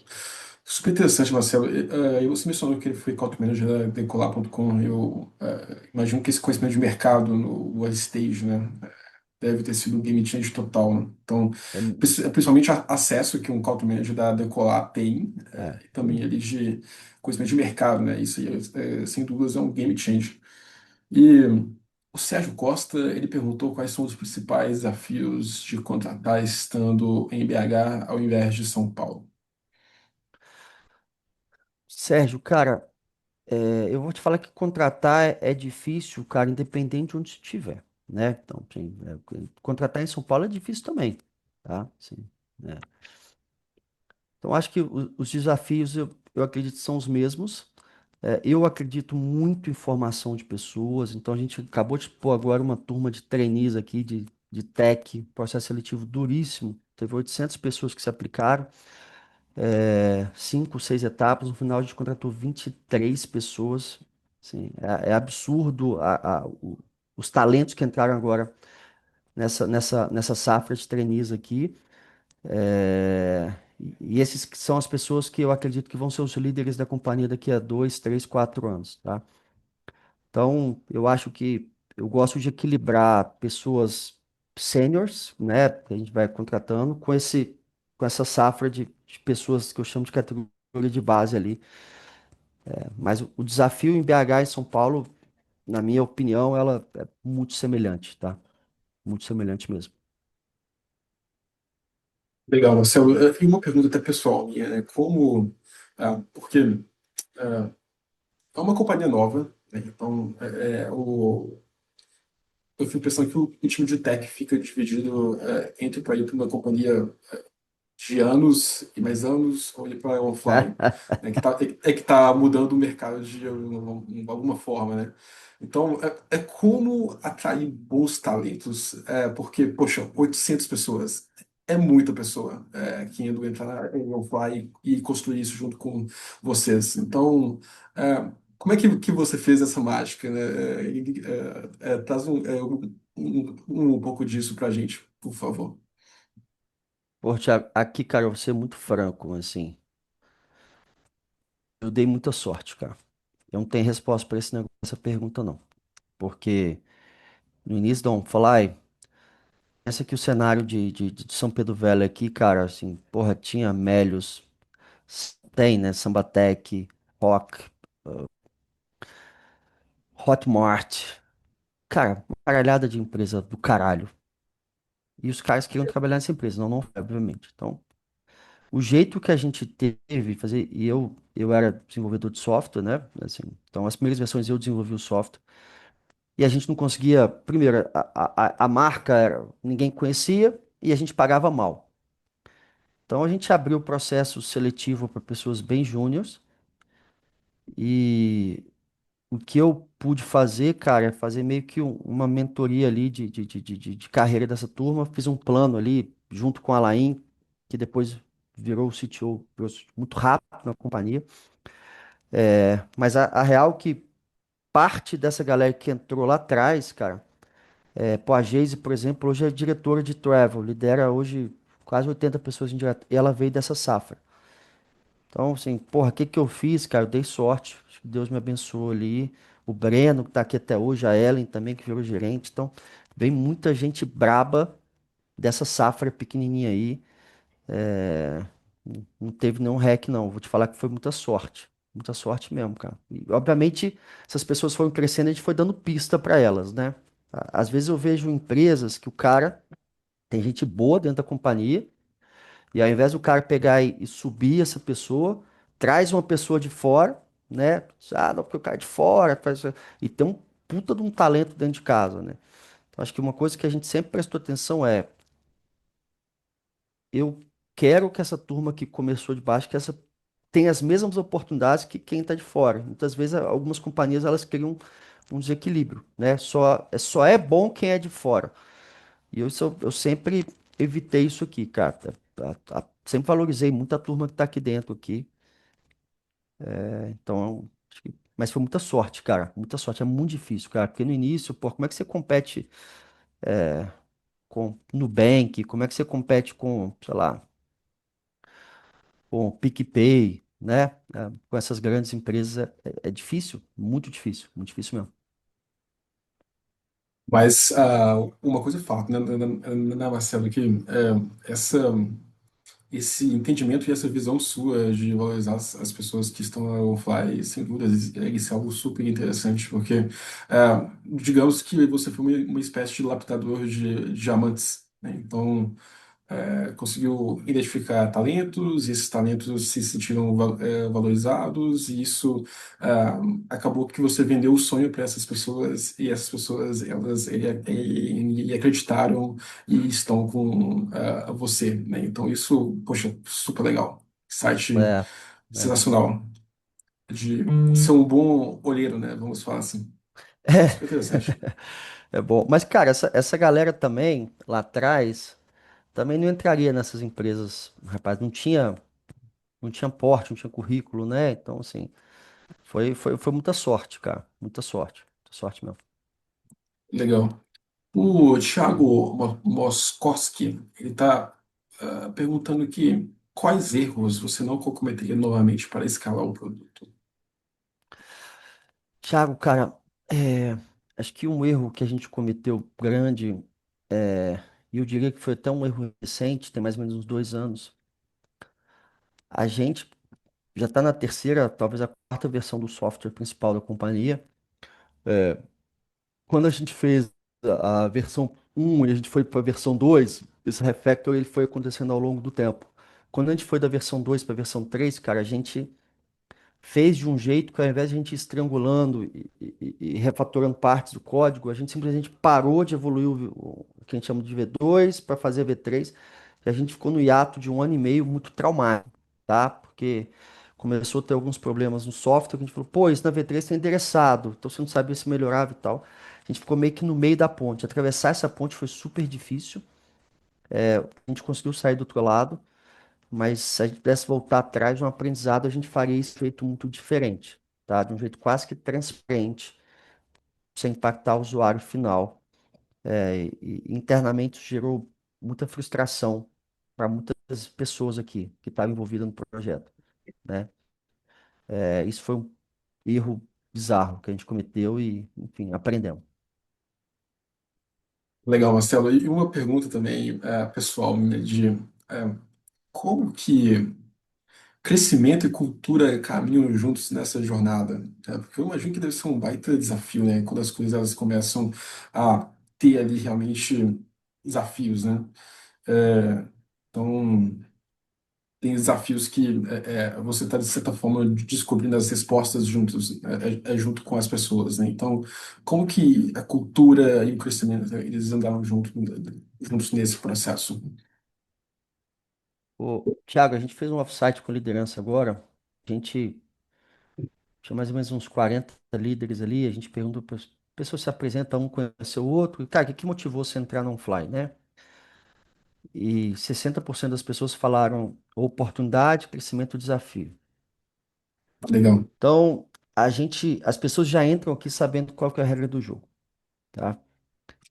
Super interessante, Marcelo. E você mencionou que ele foi country manager da Decolar.com. Eu imagino que esse conhecimento de mercado no early stage, né, deve ter sido um game change total, né? Então, É, principalmente acesso que um country manager da Decolar tem, é. e também ali de conhecimento de mercado, né? Isso aí, sem dúvidas, é um game change. E o Sérgio Costa, ele perguntou quais são os principais desafios de contratar estando em BH ao invés de São Paulo. Sérgio, cara, eu vou te falar que contratar é difícil, cara, independente de onde estiver, né? Então, assim, contratar em São Paulo é difícil também, tá? Assim, né? Então, acho que os desafios, eu acredito, são os mesmos. Eu acredito muito em formação de pessoas, então a gente acabou de pôr agora uma turma de trainees aqui, de tech, processo seletivo duríssimo. Teve 800 pessoas que se aplicaram, 5, 6 etapas. No final, a gente contratou 23 pessoas. Assim, é absurdo os talentos que entraram agora nessa safra de trainees aqui. E esses que são as pessoas que eu acredito que vão ser os líderes da companhia daqui a 2, 3, 4 anos, tá? Então, eu acho que eu gosto de equilibrar pessoas seniors, né, que a gente vai contratando, com essa safra de pessoas que eu chamo de categoria de base ali. Mas o desafio em BH e São Paulo, na minha opinião, ela é muito semelhante, tá? Muito semelhante mesmo. Legal, Marcelo. E uma pergunta até pessoal minha, né? Porque é uma companhia nova, né? Então eu fico pensando que o time de tech fica dividido entre para ir para uma companhia de anos e mais anos ou ir para offline, né? Que tá mudando o mercado de alguma forma, né? Então, como atrair bons talentos, porque, poxa, 800 pessoas é muita pessoa querendo entrar em offline e construir isso junto com vocês. Então, como é que você fez essa mágica, né? Traz um pouco disso pra gente, por favor. Pô, Thiago, aqui, cara, eu vou ser muito franco, assim. Eu dei muita sorte, cara. Eu não tenho resposta para esse negócio, essa pergunta, não. Porque no início, Dom, falar, ai, pensa que o cenário de São Pedro Velho aqui, cara, assim, porra, tinha Mélios, tem, né, Sambatec, Rock, Hotmart, cara, uma caralhada de empresa do caralho. E os caras queriam trabalhar nessa empresa, não, não, obviamente. Então, o jeito que a gente teve fazer, e eu era desenvolvedor de software, né, assim, então as primeiras versões eu desenvolvi o software, e a gente não conseguia, primeiro, a marca ninguém conhecia, e a gente pagava mal. Então a gente abriu o processo seletivo para pessoas bem júniores e o que eu pude fazer, cara, é fazer meio que uma mentoria ali de carreira dessa turma. Fiz um plano ali junto com a Lain, que depois virou o CTO, muito rápido na companhia. Mas a real é que parte dessa galera que entrou lá atrás, cara, pô, a Geise, por exemplo, hoje é diretora de travel, lidera hoje quase 80 pessoas em direto, e ela veio dessa safra. Então, assim, porra, o que que eu fiz, cara? Eu dei sorte. Acho que Deus me abençoou ali. O Breno, que tá aqui até hoje, a Ellen também, que virou gerente. Então, vem muita gente braba dessa safra pequenininha aí. É, não teve nenhum hack, não. Vou te falar que foi muita sorte. Muita sorte mesmo, cara. E, obviamente, essas pessoas foram crescendo e a gente foi dando pista pra elas, né? Às vezes eu vejo empresas que o cara tem gente boa dentro da companhia, e ao invés do cara pegar e subir essa pessoa, traz uma pessoa de fora, né? Ah, não, porque o cara é de fora faz... E tem um puta de um talento dentro de casa, né? Então, acho que uma coisa que a gente sempre prestou atenção é, eu quero que essa turma que começou de baixo, que essa tenha as mesmas oportunidades que quem está de fora. Muitas vezes algumas companhias elas criam um desequilíbrio, né? Só é bom quem é de fora. E eu sempre evitei isso aqui, cara. Sempre valorizei muito a turma que tá aqui dentro aqui. Então, mas foi muita sorte, cara. Muita sorte. É muito difícil, cara. Porque no início, pô, como é que você compete com Nubank? Como é que você compete com, sei lá, com PicPay, né? Com essas grandes empresas é difícil, muito difícil mesmo. Mas uma coisa é fato, né, Marcelo, que esse entendimento e essa visão sua de valorizar as pessoas que estão na Firefly, sem dúvidas, isso é algo super interessante, porque digamos que você foi uma espécie de lapidador de diamantes, né? Então, conseguiu identificar talentos, e esses talentos se sentiram valorizados, e isso acabou que você vendeu o sonho para essas pessoas, e essas pessoas elas e acreditaram e estão com você, né? Então isso, poxa, super legal. Site É, é. sensacional. De ser um bom olheiro, né? Vamos falar assim. Super interessante. É bom. Mas, cara, essa galera também, lá atrás, também não entraria nessas empresas, rapaz. Não tinha porte, não tinha currículo, né? Então, assim, foi muita sorte, cara. Muita sorte. Muita sorte mesmo. Legal. O Thiago Moskowski, ele está perguntando aqui quais erros você não cometeria novamente para escalar o produto. Thiago, cara, acho que um erro que a gente cometeu grande, e eu diria que foi até um erro recente, tem mais ou menos uns 2 anos. A gente já está na terceira, talvez a quarta versão do software principal da companhia. Quando a gente fez a versão 1 e a gente foi para a versão 2, esse refactor ele foi acontecendo ao longo do tempo. Quando a gente foi da versão 2 para a versão 3, cara, a gente fez de um jeito que ao invés de a gente ir estrangulando e refatorando partes do código, a gente simplesmente parou de evoluir o que a gente chama de V2 para fazer V3, e a gente ficou no hiato de 1 ano e meio muito traumático, tá? Porque começou a ter alguns problemas no software, que a gente falou, pô, isso na V3 está endereçado, então você não sabia se melhorava e tal. A gente ficou meio que no meio da ponte. Atravessar essa ponte foi super difícil. A gente conseguiu sair do outro lado, mas se a gente pudesse voltar atrás, um aprendizado, a gente faria isso de um jeito muito diferente, tá? De um jeito quase que transparente, sem impactar o usuário final. E internamente isso gerou muita frustração para muitas pessoas aqui que estavam envolvidas no projeto, né? Isso foi um erro bizarro que a gente cometeu e, enfim, aprendemos. Legal, Marcelo. E uma pergunta também pessoal minha de como que crescimento e cultura caminham juntos nessa jornada, né? Porque eu imagino que deve ser um baita desafio, né? Quando as coisas elas começam a ter ali realmente desafios, né? É, então, tem desafios que você está, de certa forma, descobrindo as respostas juntos, junto com as pessoas, né? Então, como que a cultura e o crescimento, eles andaram juntos nesse processo? Tiago, a gente fez um offsite com liderança agora. A gente tinha mais ou menos uns 40 líderes ali. A gente perguntou para as pessoas se apresentam, um conhece o outro. E, cara, o que motivou você a entrar no Fly, né? E 60% das pessoas falaram oportunidade, crescimento, desafio. Legal, Então, as pessoas já entram aqui sabendo qual que é a regra do jogo, tá?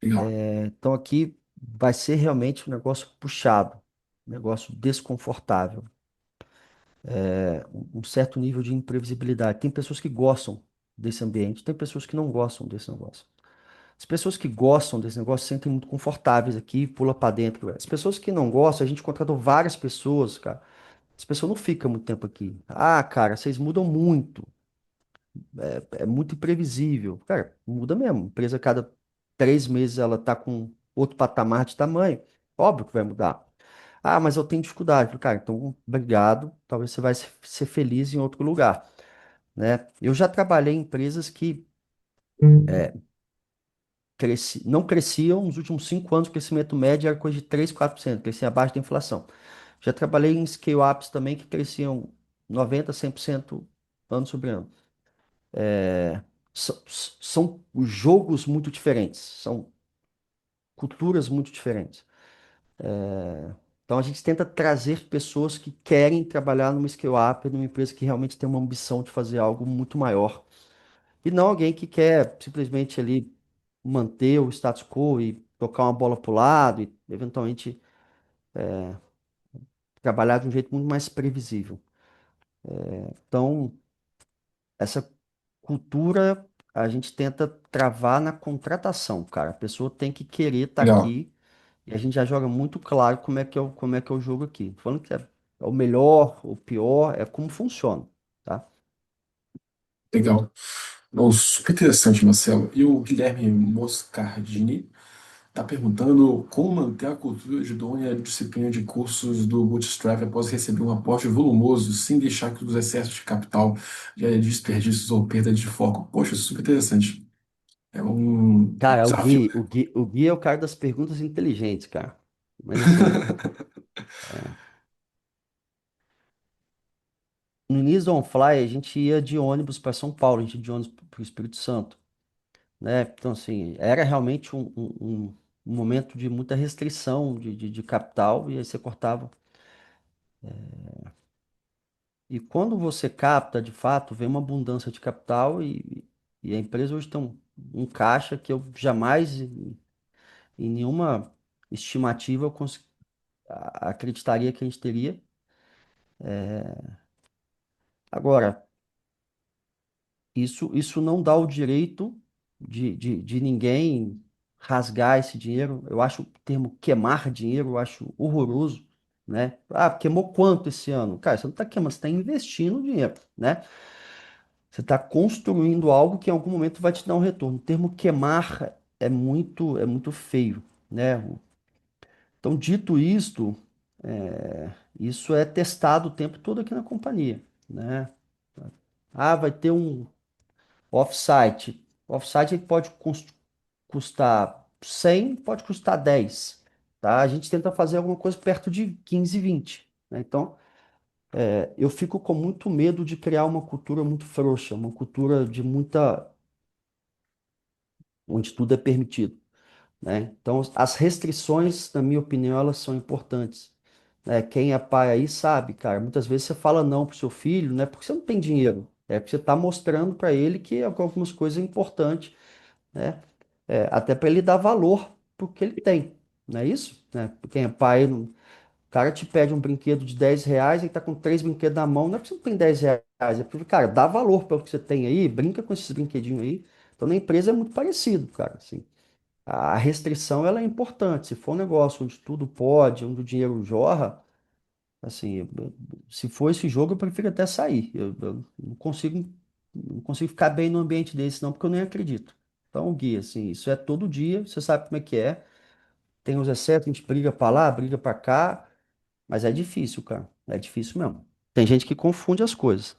legal. Então aqui vai ser realmente um negócio puxado, um negócio desconfortável, um certo nível de imprevisibilidade. Tem pessoas que gostam desse ambiente, tem pessoas que não gostam desse negócio. As pessoas que gostam desse negócio se sentem muito confortáveis aqui, pula pra dentro. As pessoas que não gostam, a gente contratou várias pessoas, cara. As pessoas não ficam muito tempo aqui. Ah, cara, vocês mudam muito. É muito imprevisível. Cara, muda mesmo. Empresa a cada 3 meses ela tá com outro patamar de tamanho, óbvio que vai mudar. Ah, mas eu tenho dificuldade. Cara, então, obrigado. Talvez você vai ser feliz em outro lugar, né? Eu já trabalhei em empresas que não cresciam nos últimos 5 anos, o crescimento médio era coisa de 3, 4%, crescia abaixo da inflação. Já trabalhei em scale-ups também que cresciam 90, 100% ano sobre ano. São jogos muito diferentes, são culturas muito diferentes. Então a gente tenta trazer pessoas que querem trabalhar numa scale-up, numa empresa que realmente tem uma ambição de fazer algo muito maior. E não alguém que quer simplesmente ali manter o status quo e tocar uma bola para o lado e eventualmente trabalhar de um jeito muito mais previsível. Então, essa cultura a gente tenta travar na contratação, cara. A pessoa tem que querer estar Legal, aqui e a gente já joga muito claro como é que é o jogo aqui. Falando que é o melhor, o pior, é como funciona, tá? legal. Oh, super interessante, Marcelo. E o Guilherme Moscardini está perguntando como manter a cultura de dom e a disciplina de cursos do Bootstrap após receber um aporte volumoso, sem deixar que os excessos de capital gere desperdícios ou perda de foco. Poxa, super interessante. É um Cara, o desafio, Gui, o né? Gui, o Gui é o cara das perguntas inteligentes, cara. Mas assim, no início do OnFly, a gente ia de ônibus para São Paulo, a gente ia de ônibus para o Espírito Santo, né? Então, assim, era realmente um momento de muita restrição de capital, e aí você cortava. E quando você capta, de fato, vem uma abundância de capital e a empresa hoje tem um caixa que eu jamais, em nenhuma estimativa, acreditaria que a gente teria. Agora, isso não dá o direito de ninguém rasgar esse dinheiro. Eu acho o termo queimar dinheiro, eu acho horroroso, né? Ah, queimou quanto esse ano? Cara, você não está queimando, você está investindo dinheiro, né? Você está construindo algo que em algum momento vai te dar um retorno. O termo queimar é muito feio, né? Então, dito isto, isso é testado o tempo todo aqui na companhia, né? Ah, vai ter um offsite. Offsite ele pode custar 100, pode custar 10, tá? A gente tenta fazer alguma coisa perto de 15, 20, né? Então, eu fico com muito medo de criar uma cultura muito frouxa, uma cultura de muita, onde tudo é permitido, né? Então, as restrições, na minha opinião, elas são importantes, né? Quem é pai aí sabe, cara, muitas vezes você fala não pro seu filho, não é porque você não tem dinheiro, é porque você está mostrando para ele que algumas coisas são importantes, né? Até para ele dar valor pro que ele tem, não é isso? Né? Quem é pai, o cara te pede um brinquedo de 10 reais e tá com três brinquedos na mão, não é porque você não tem 10 reais, é porque, cara, dá valor para o que você tem aí, brinca com esses brinquedinhos aí. Então, na empresa é muito parecido, cara, assim. A restrição, ela é importante. Se for um negócio onde tudo pode, onde o dinheiro jorra, assim, se for esse jogo, eu prefiro até sair. Eu não consigo ficar bem no ambiente desse, não, porque eu nem acredito. Então, Gui, assim, isso é todo dia, você sabe como é que é. Tem os excessos, a gente briga pra lá, briga pra cá, mas é difícil, cara. É difícil mesmo. Tem gente que confunde as coisas.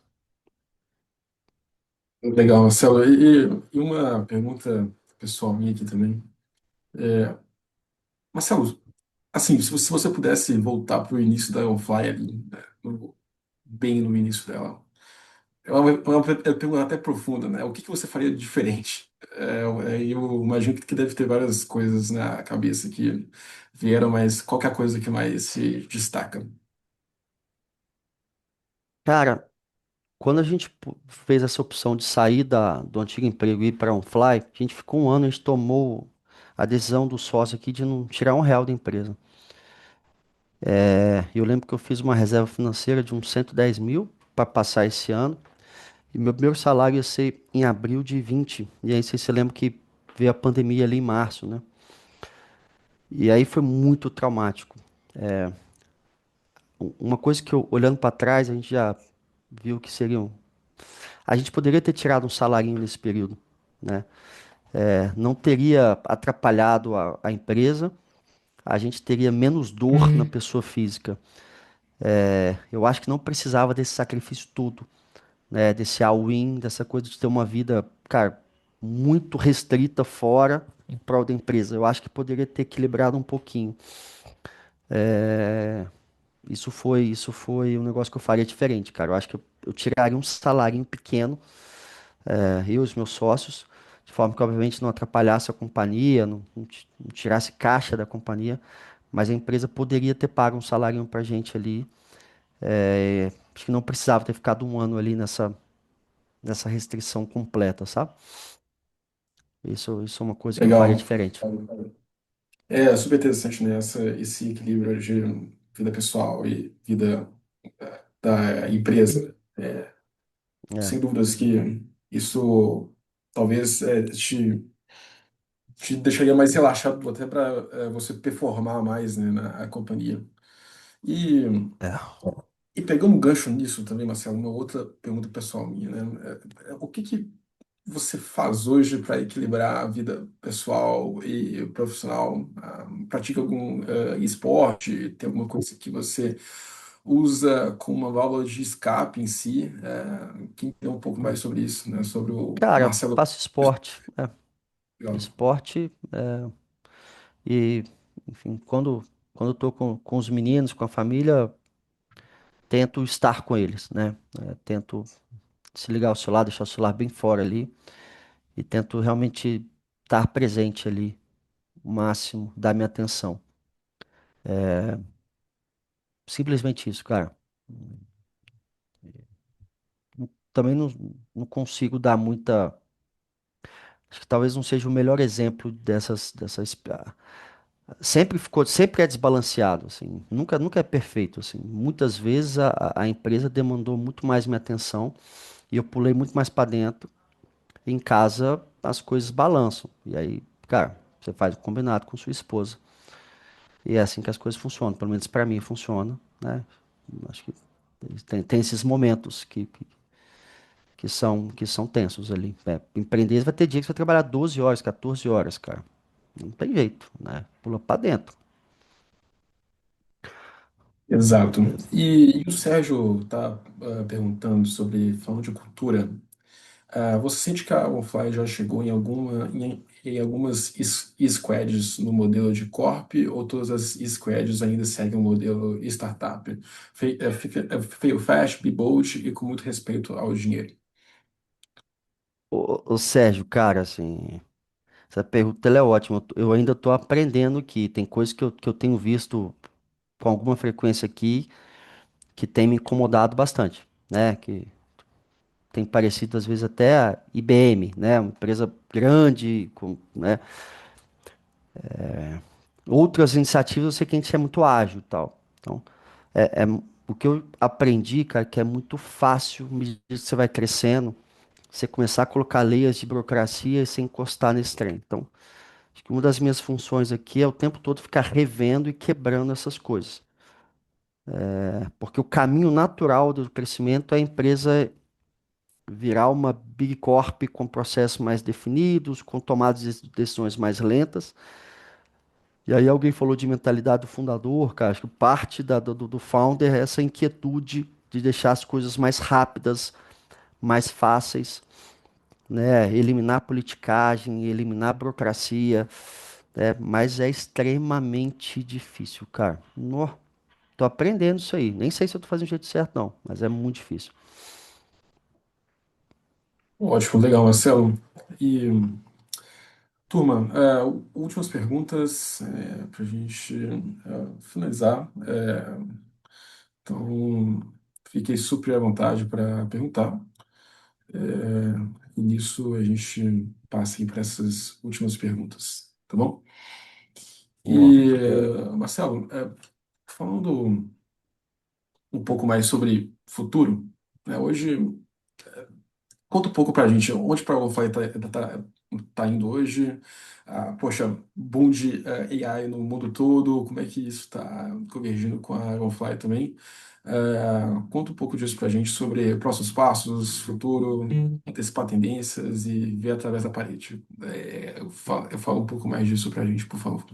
Legal, Marcelo. E uma pergunta pessoal minha aqui também. Marcelo, assim, se você pudesse voltar para o início da Onfly ali, né, bem no início dela, é uma pergunta até profunda, né? O que que você faria de diferente? Eu imagino que deve ter várias coisas na cabeça que vieram, mas qual que é a coisa que mais se destaca? Cara, quando a gente fez essa opção de sair do antigo emprego e ir para um Fly, a gente ficou um ano, a gente tomou a decisão do sócio aqui de não tirar R$ 1 da empresa. Eu lembro que eu fiz uma reserva financeira de uns 110 mil para passar esse ano. E meu primeiro salário ia ser em abril de 20. E aí você se lembra que veio a pandemia ali em março, né? E aí foi muito traumático. Uma coisa que eu, olhando para trás, a gente já viu que seriam. A gente poderia ter tirado um salarinho nesse período, né? Não teria atrapalhado a empresa, a gente teria menos dor na Uhum. pessoa física. Eu acho que não precisava desse sacrifício todo, né? Desse all-in, dessa coisa de ter uma vida, cara, muito restrita fora em prol da empresa. Eu acho que poderia ter equilibrado um pouquinho. Isso foi um negócio que eu faria diferente, cara. Eu acho que eu tiraria um salarinho pequeno, eu e os meus sócios, de forma que, obviamente, não atrapalhasse a companhia, não tirasse caixa da companhia, mas a empresa poderia ter pago um salário pra gente ali. Acho que não precisava ter ficado um ano ali nessa restrição completa, sabe? Isso é uma coisa que eu faria Legal. diferente. É super interessante, né? Esse equilíbrio de vida pessoal e vida da empresa. É, Sem dúvidas que isso talvez te deixaria mais relaxado até para você performar mais, né, na companhia. E, é. e pegando um gancho nisso também, Marcelo, uma outra pergunta pessoal minha, né? O que que você faz hoje para equilibrar a vida pessoal e profissional? Pratica algum esporte? Tem alguma coisa que você usa como uma válvula de escape em si? Quem tem um pouco mais sobre isso, né? Sobre o Cara, Marcelo. faço esporte. Legal. Esporte e, enfim, quando eu tô com os meninos, com a família, tento estar com eles, né? Tento desligar o celular, deixar o celular bem fora ali e tento realmente estar presente ali, o máximo, dar minha atenção. Simplesmente isso, cara. Também não consigo dar muita. Acho que talvez não seja o melhor exemplo dessas. Sempre é desbalanceado, assim. Nunca é perfeito, assim. Muitas vezes a empresa demandou muito mais minha atenção e eu pulei muito mais para dentro. Em casa as coisas balançam. E aí, cara, você faz um combinado com sua esposa. E é assim que as coisas funcionam. Pelo menos para mim funciona, né? Acho que tem esses momentos que são tensos ali. Empreender vai ter dia que você vai trabalhar 12 horas, 14 horas, cara. Não tem jeito, né? Pula pra dentro. Exato. E o Sérgio está perguntando sobre, falando de cultura. Você sente que a OnFly já chegou em algumas squads no modelo de corp ou todas as squads ainda seguem o modelo startup? Fail fast, be bold e com muito respeito ao dinheiro. Ô, Sérgio, cara, assim, essa pergunta ela é ótima. Eu ainda tô aprendendo aqui. Tem coisas que eu tenho visto com alguma frequência aqui que tem me incomodado bastante, né? Que tem parecido às vezes até a IBM, né? Uma empresa grande, né? Outras iniciativas eu sei que a gente é muito ágil e tal. Então, o que eu aprendi, cara, que é muito fácil, à medida que você vai crescendo, você começar a colocar leias de burocracia e você encostar nesse trem. Então, acho que uma das minhas funções aqui é o tempo todo ficar revendo e quebrando essas coisas. Porque o caminho natural do crescimento é a empresa virar uma Big Corp com processos mais definidos, com tomadas de decisões mais lentas. E aí alguém falou de mentalidade do fundador, cara. Acho que parte do founder é essa inquietude de deixar as coisas mais rápidas, mais fáceis, né? Eliminar politicagem, eliminar burocracia, né? Mas é extremamente difícil, cara. Tô aprendendo isso aí. Nem sei se eu tô fazendo o jeito certo, não, mas é muito difícil. Ótimo, legal, Marcelo. E, turma, últimas perguntas para a gente finalizar. Então, fiquei super à vontade para perguntar. E nisso a gente passa para essas últimas perguntas, tá bom? Boa. E, Marcelo, falando um pouco mais sobre futuro, né, hoje, conta um pouco para a gente onde para o Wi-Fi tá indo hoje. Poxa, boom de AI no mundo todo, como é que isso está convergindo com a Dragonfly também? Conta um pouco disso para a gente sobre próximos passos, futuro, antecipar tendências e ver através da parede. Eu falo um pouco mais disso para a gente, por favor.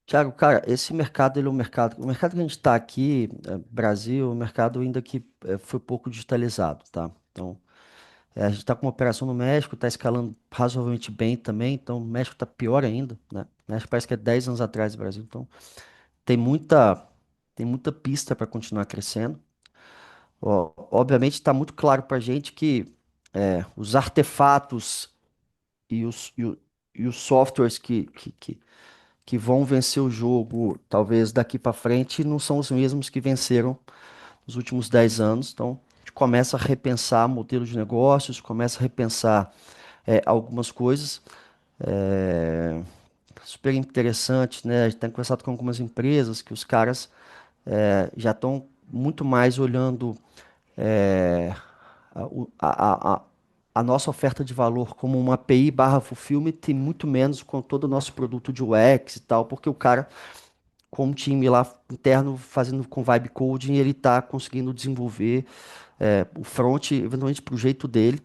Tiago, cara, esse mercado, ele é um mercado, o mercado que a gente está aqui, Brasil, é um mercado ainda que foi pouco digitalizado, tá? Então, a gente está com uma operação no México, está escalando razoavelmente bem também, então o México está pior ainda, né? O México parece que é 10 anos atrás do Brasil, então tem muita, tem muita pista para continuar crescendo. Ó, obviamente está muito claro para a gente que os artefatos e os softwares que vão vencer o jogo, talvez daqui para frente, não são os mesmos que venceram nos últimos 10 anos. Então, a gente começa a repensar modelos de negócios, começa a repensar algumas coisas. É, super interessante, né? A gente tem conversado com algumas empresas que os caras já estão muito mais olhando é, a, o- a nossa oferta de valor como uma API barra fulfillment e muito menos com todo o nosso produto de UX e tal, porque o cara, com um time lá interno fazendo com vibe coding, ele está conseguindo desenvolver o front eventualmente para o jeito dele.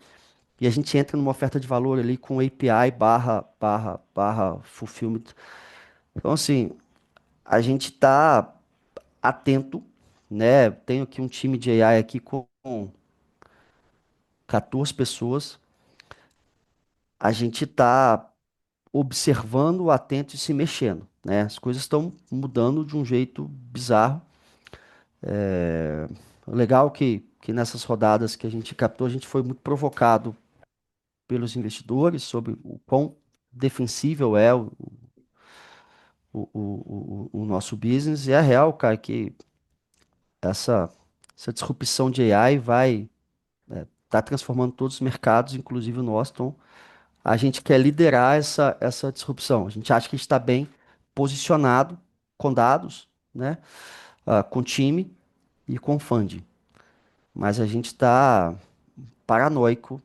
E a gente entra numa oferta de valor ali com API barra fulfillment. Então, assim, a gente está atento, né? Tenho aqui um time de AI aqui com 14 pessoas. A gente está observando, atento e se mexendo, né? As coisas estão mudando de um jeito bizarro. Legal que nessas rodadas que a gente captou, a gente foi muito provocado pelos investidores sobre o quão defensível é o nosso business. E é real, cara, que essa, essa disrupção de AI vai estar transformando todos os mercados, inclusive o nosso. Então, a gente quer liderar essa disrupção. A gente acha que a gente está bem posicionado com dados, né? Com time e com funding. Mas a gente está paranoico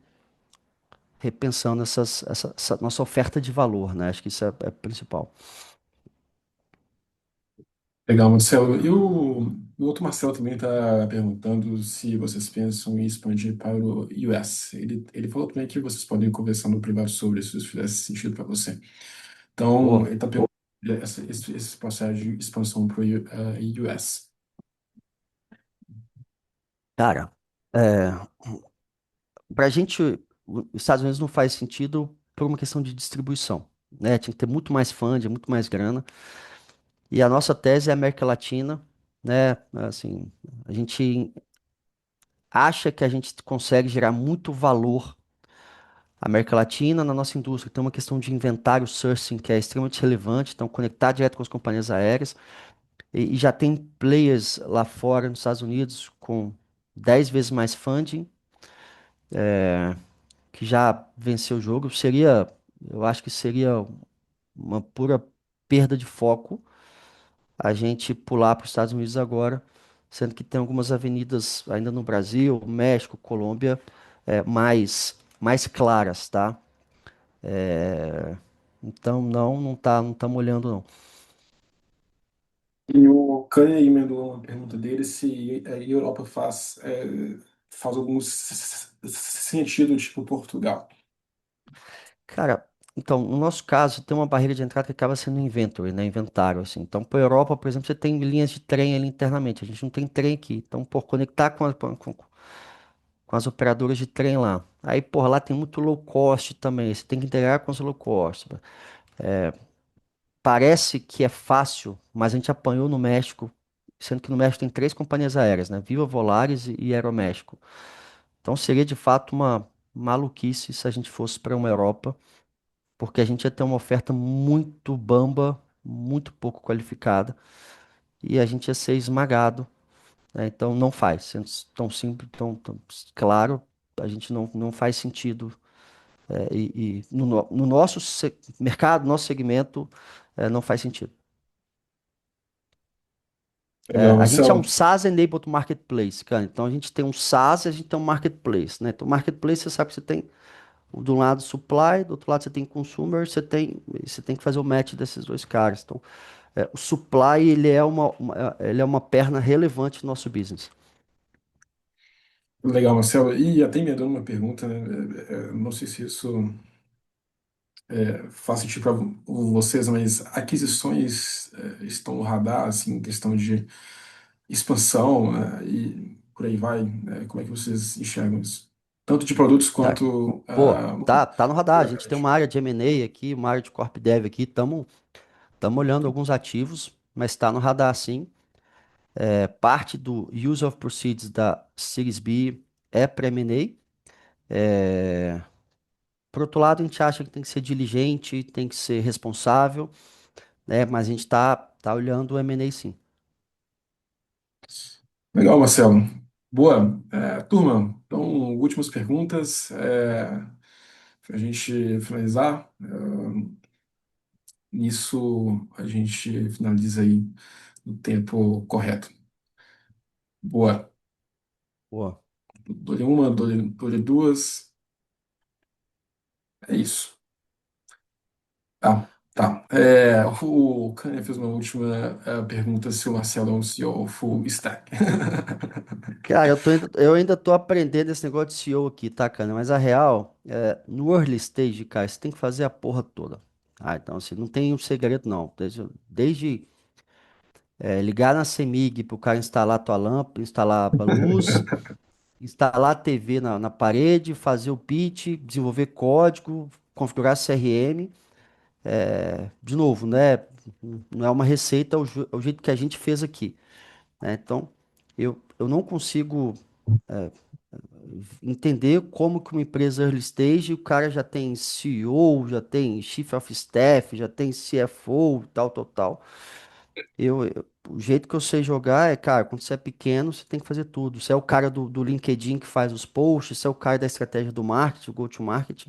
repensando essa nossa oferta de valor, né? Acho que isso é principal. Legal, Marcelo. O outro Marcelo também está perguntando se vocês pensam em expandir para o US. Ele falou também que vocês podem conversar no privado sobre isso, se fizesse sentido para você. Então, Pô, ele está perguntando esse processo de expansão para o US. cara, é, para a gente, os Estados Unidos não faz sentido por uma questão de distribuição, né? Tinha que ter muito mais funding, muito mais grana. E a nossa tese é América Latina, né? Assim, a gente acha que a gente consegue gerar muito valor na América Latina, na nossa indústria. Tem uma questão de inventário sourcing que é extremamente relevante, então conectar direto com as companhias aéreas. E já tem players lá fora, nos Estados Unidos, com 10 vezes mais funding, que já venceu o jogo. Eu acho que seria uma pura perda de foco a gente pular para os Estados Unidos agora, sendo que tem algumas avenidas ainda no Brasil, México, Colômbia, mais claras, tá? Então não estamos olhando não. E o Kanye emendou uma pergunta dele se a Europa faz algum sentido, tipo Portugal. Cara, então, no nosso caso, tem uma barreira de entrada que acaba sendo inventory, né? Inventário, assim. Então, para a Europa, por exemplo, você tem linhas de trem ali internamente. A gente não tem trem aqui. Então, por conectar com as operadoras de trem lá. Aí, por lá tem muito low cost também. Você tem que integrar com os low cost. Parece que é fácil, mas a gente apanhou no México, sendo que no México tem três companhias aéreas, né? Viva, Volaris e Aeroméxico. Então, seria de fato uma maluquice se a gente fosse para uma Europa, porque a gente ia ter uma oferta muito bamba, muito pouco qualificada, e a gente ia ser esmagado, né? Então não faz, sendo tão simples, tão claro, a gente não faz sentido. E no nosso mercado, nosso segmento, não faz sentido. Legal, A gente é um Marcelo. SaaS-enabled marketplace, cara. Então a gente tem um SaaS e a gente tem um marketplace, né? Então marketplace você sabe que você tem de um lado supply, do outro lado você tem consumer, você tem que fazer o match desses dois caras. Então O supply, ele é ele é uma perna relevante do nosso business. Legal, Marcelo. E até me dando uma pergunta, né? Não sei se isso faz sentido para vocês, mas aquisições estão no radar, assim, em questão de expansão, e por aí vai. Como é que vocês enxergam isso? Tanto de produtos Tá, quanto pô, tá no radar. A gente tem geograficamente. uma área de M&A aqui, uma área de Corp Dev aqui. Estamos olhando alguns ativos, mas está no radar sim. Parte do Use of Proceeds da Series B é para M&A. Por outro lado, a gente acha que tem que ser diligente, tem que ser responsável, né? Mas a gente tá olhando o M&A sim. Legal, Marcelo. Boa. Turma, então, últimas perguntas. Para a gente finalizar. Nisso, a gente finaliza aí no tempo correto. Boa. Boa. Dou-lhe uma, dou-lhe duas. É isso. Tá. O Kanye fez uma última pergunta se o Marcelo é um CEO full stack. Cara, eu ainda tô aprendendo esse negócio de CEO aqui, tá, cara? Mas a real, no early stage, cara, você tem que fazer a porra toda. Ah, então, assim, não tem um segredo, não. Desde ligar na CEMIG pro cara instalar a tua lâmpada, instalar a luz, instalar a TV na parede, fazer o pitch, desenvolver código, configurar CRM. De novo, né? Não é uma receita, é o jeito que a gente fez aqui, né? Então, eu não consigo entender como que uma empresa early stage, o cara já tem CEO, já tem Chief of Staff, já tem CFO, tal, tal, tal. O jeito que eu sei jogar é, cara, quando você é pequeno, você tem que fazer tudo. Você é o cara do LinkedIn que faz os posts, você é o cara da estratégia do marketing, o go-to-market.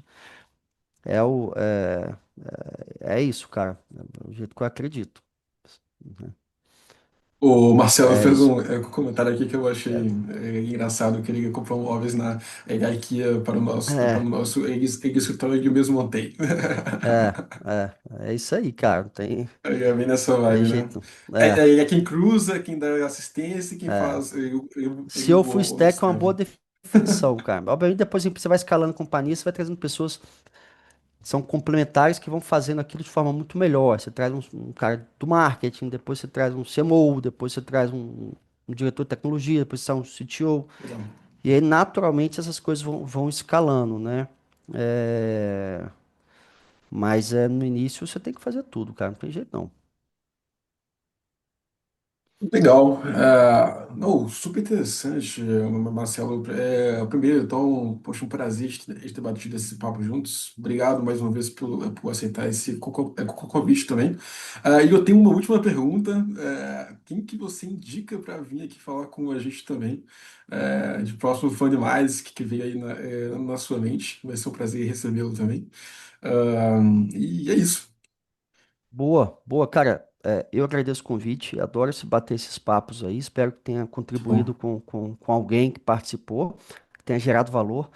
É, o, é, é isso, cara. É o jeito que eu acredito. O Marcelo É fez isso. um comentário aqui que eu achei engraçado, que ele comprou móveis na IKEA para o É, nosso escritório que eu mesmo montei. é isso aí, cara. Não tem, É bem nessa tem vibe, né? jeito. Não. É. É quem cruza, quem dá assistência, quem faz Se eu full o stack é uma staff. boa definição, cara. Obviamente, depois você vai escalando companhia, você vai trazendo pessoas que são complementares que vão fazendo aquilo de forma muito melhor. Você traz um cara do marketing, depois você traz um CMO, depois você traz um diretor de tecnologia, depois você traz um CTO. Legal. E aí, naturalmente, essas coisas vão escalando, né? É, Mas no início você tem que fazer tudo, cara. Não tem jeito não. Legal. Não, super interessante, Marcelo. Primeiro, então, poxa, um prazer de ter batido esse papo juntos. Obrigado mais uma vez por aceitar esse convite também. E eu tenho uma última pergunta. Quem que você indica para vir aqui falar com a gente também? De próximo Fã Demais, que veio aí na sua mente. Vai ser um prazer recebê-lo também. E é isso. Boa, boa, cara. Eu agradeço o convite, adoro se bater esses papos aí. Espero que tenha Muito bom. contribuído com alguém que participou, que tenha gerado valor.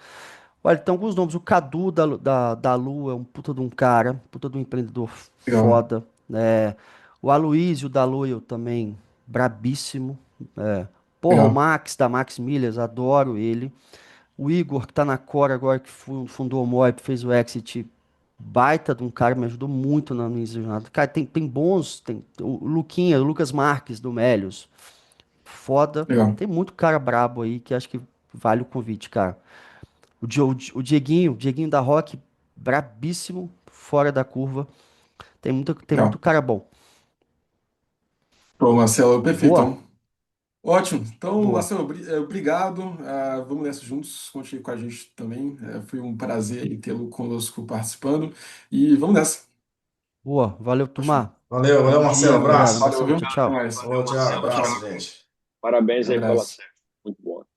Olha, tem alguns nomes. O Cadu da Lu é um puta de um cara, puta de um empreendedor Legal. foda, né? O Aloysio da Loyal também, brabíssimo. É. Porra, o Legal. Max da Max Milhas, adoro ele. O Igor, que tá na Core agora, que fundou o Moip, fez o Exit, baita de um cara, me ajudou muito na minha jornada. Cara, tem bons, tem o Luquinha, o Lucas Marques do Melios, foda. Legal. Tem muito cara brabo aí que acho que vale o convite, cara. O Dieguinho da Rock, brabíssimo, fora da curva. Tem muito Legal. cara bom. Pô, Marcelo, perfeito. Boa, Então. Ótimo. Então, boa, Marcelo, obrigado. Vamos nessa juntos. Conte com a gente também. Foi um prazer em tê-lo conosco participando. E vamos nessa. boa. Valeu, Ótimo. turma. Valeu, Bom Marcelo. dia, obrigado. Abraço. Valeu, Abração, viu? tchau, Até tchau. mais. Ô, tchau, Tchau, abraço, tchau. gente. Parabéns aí pelo Abraço. acerto. Muito bom.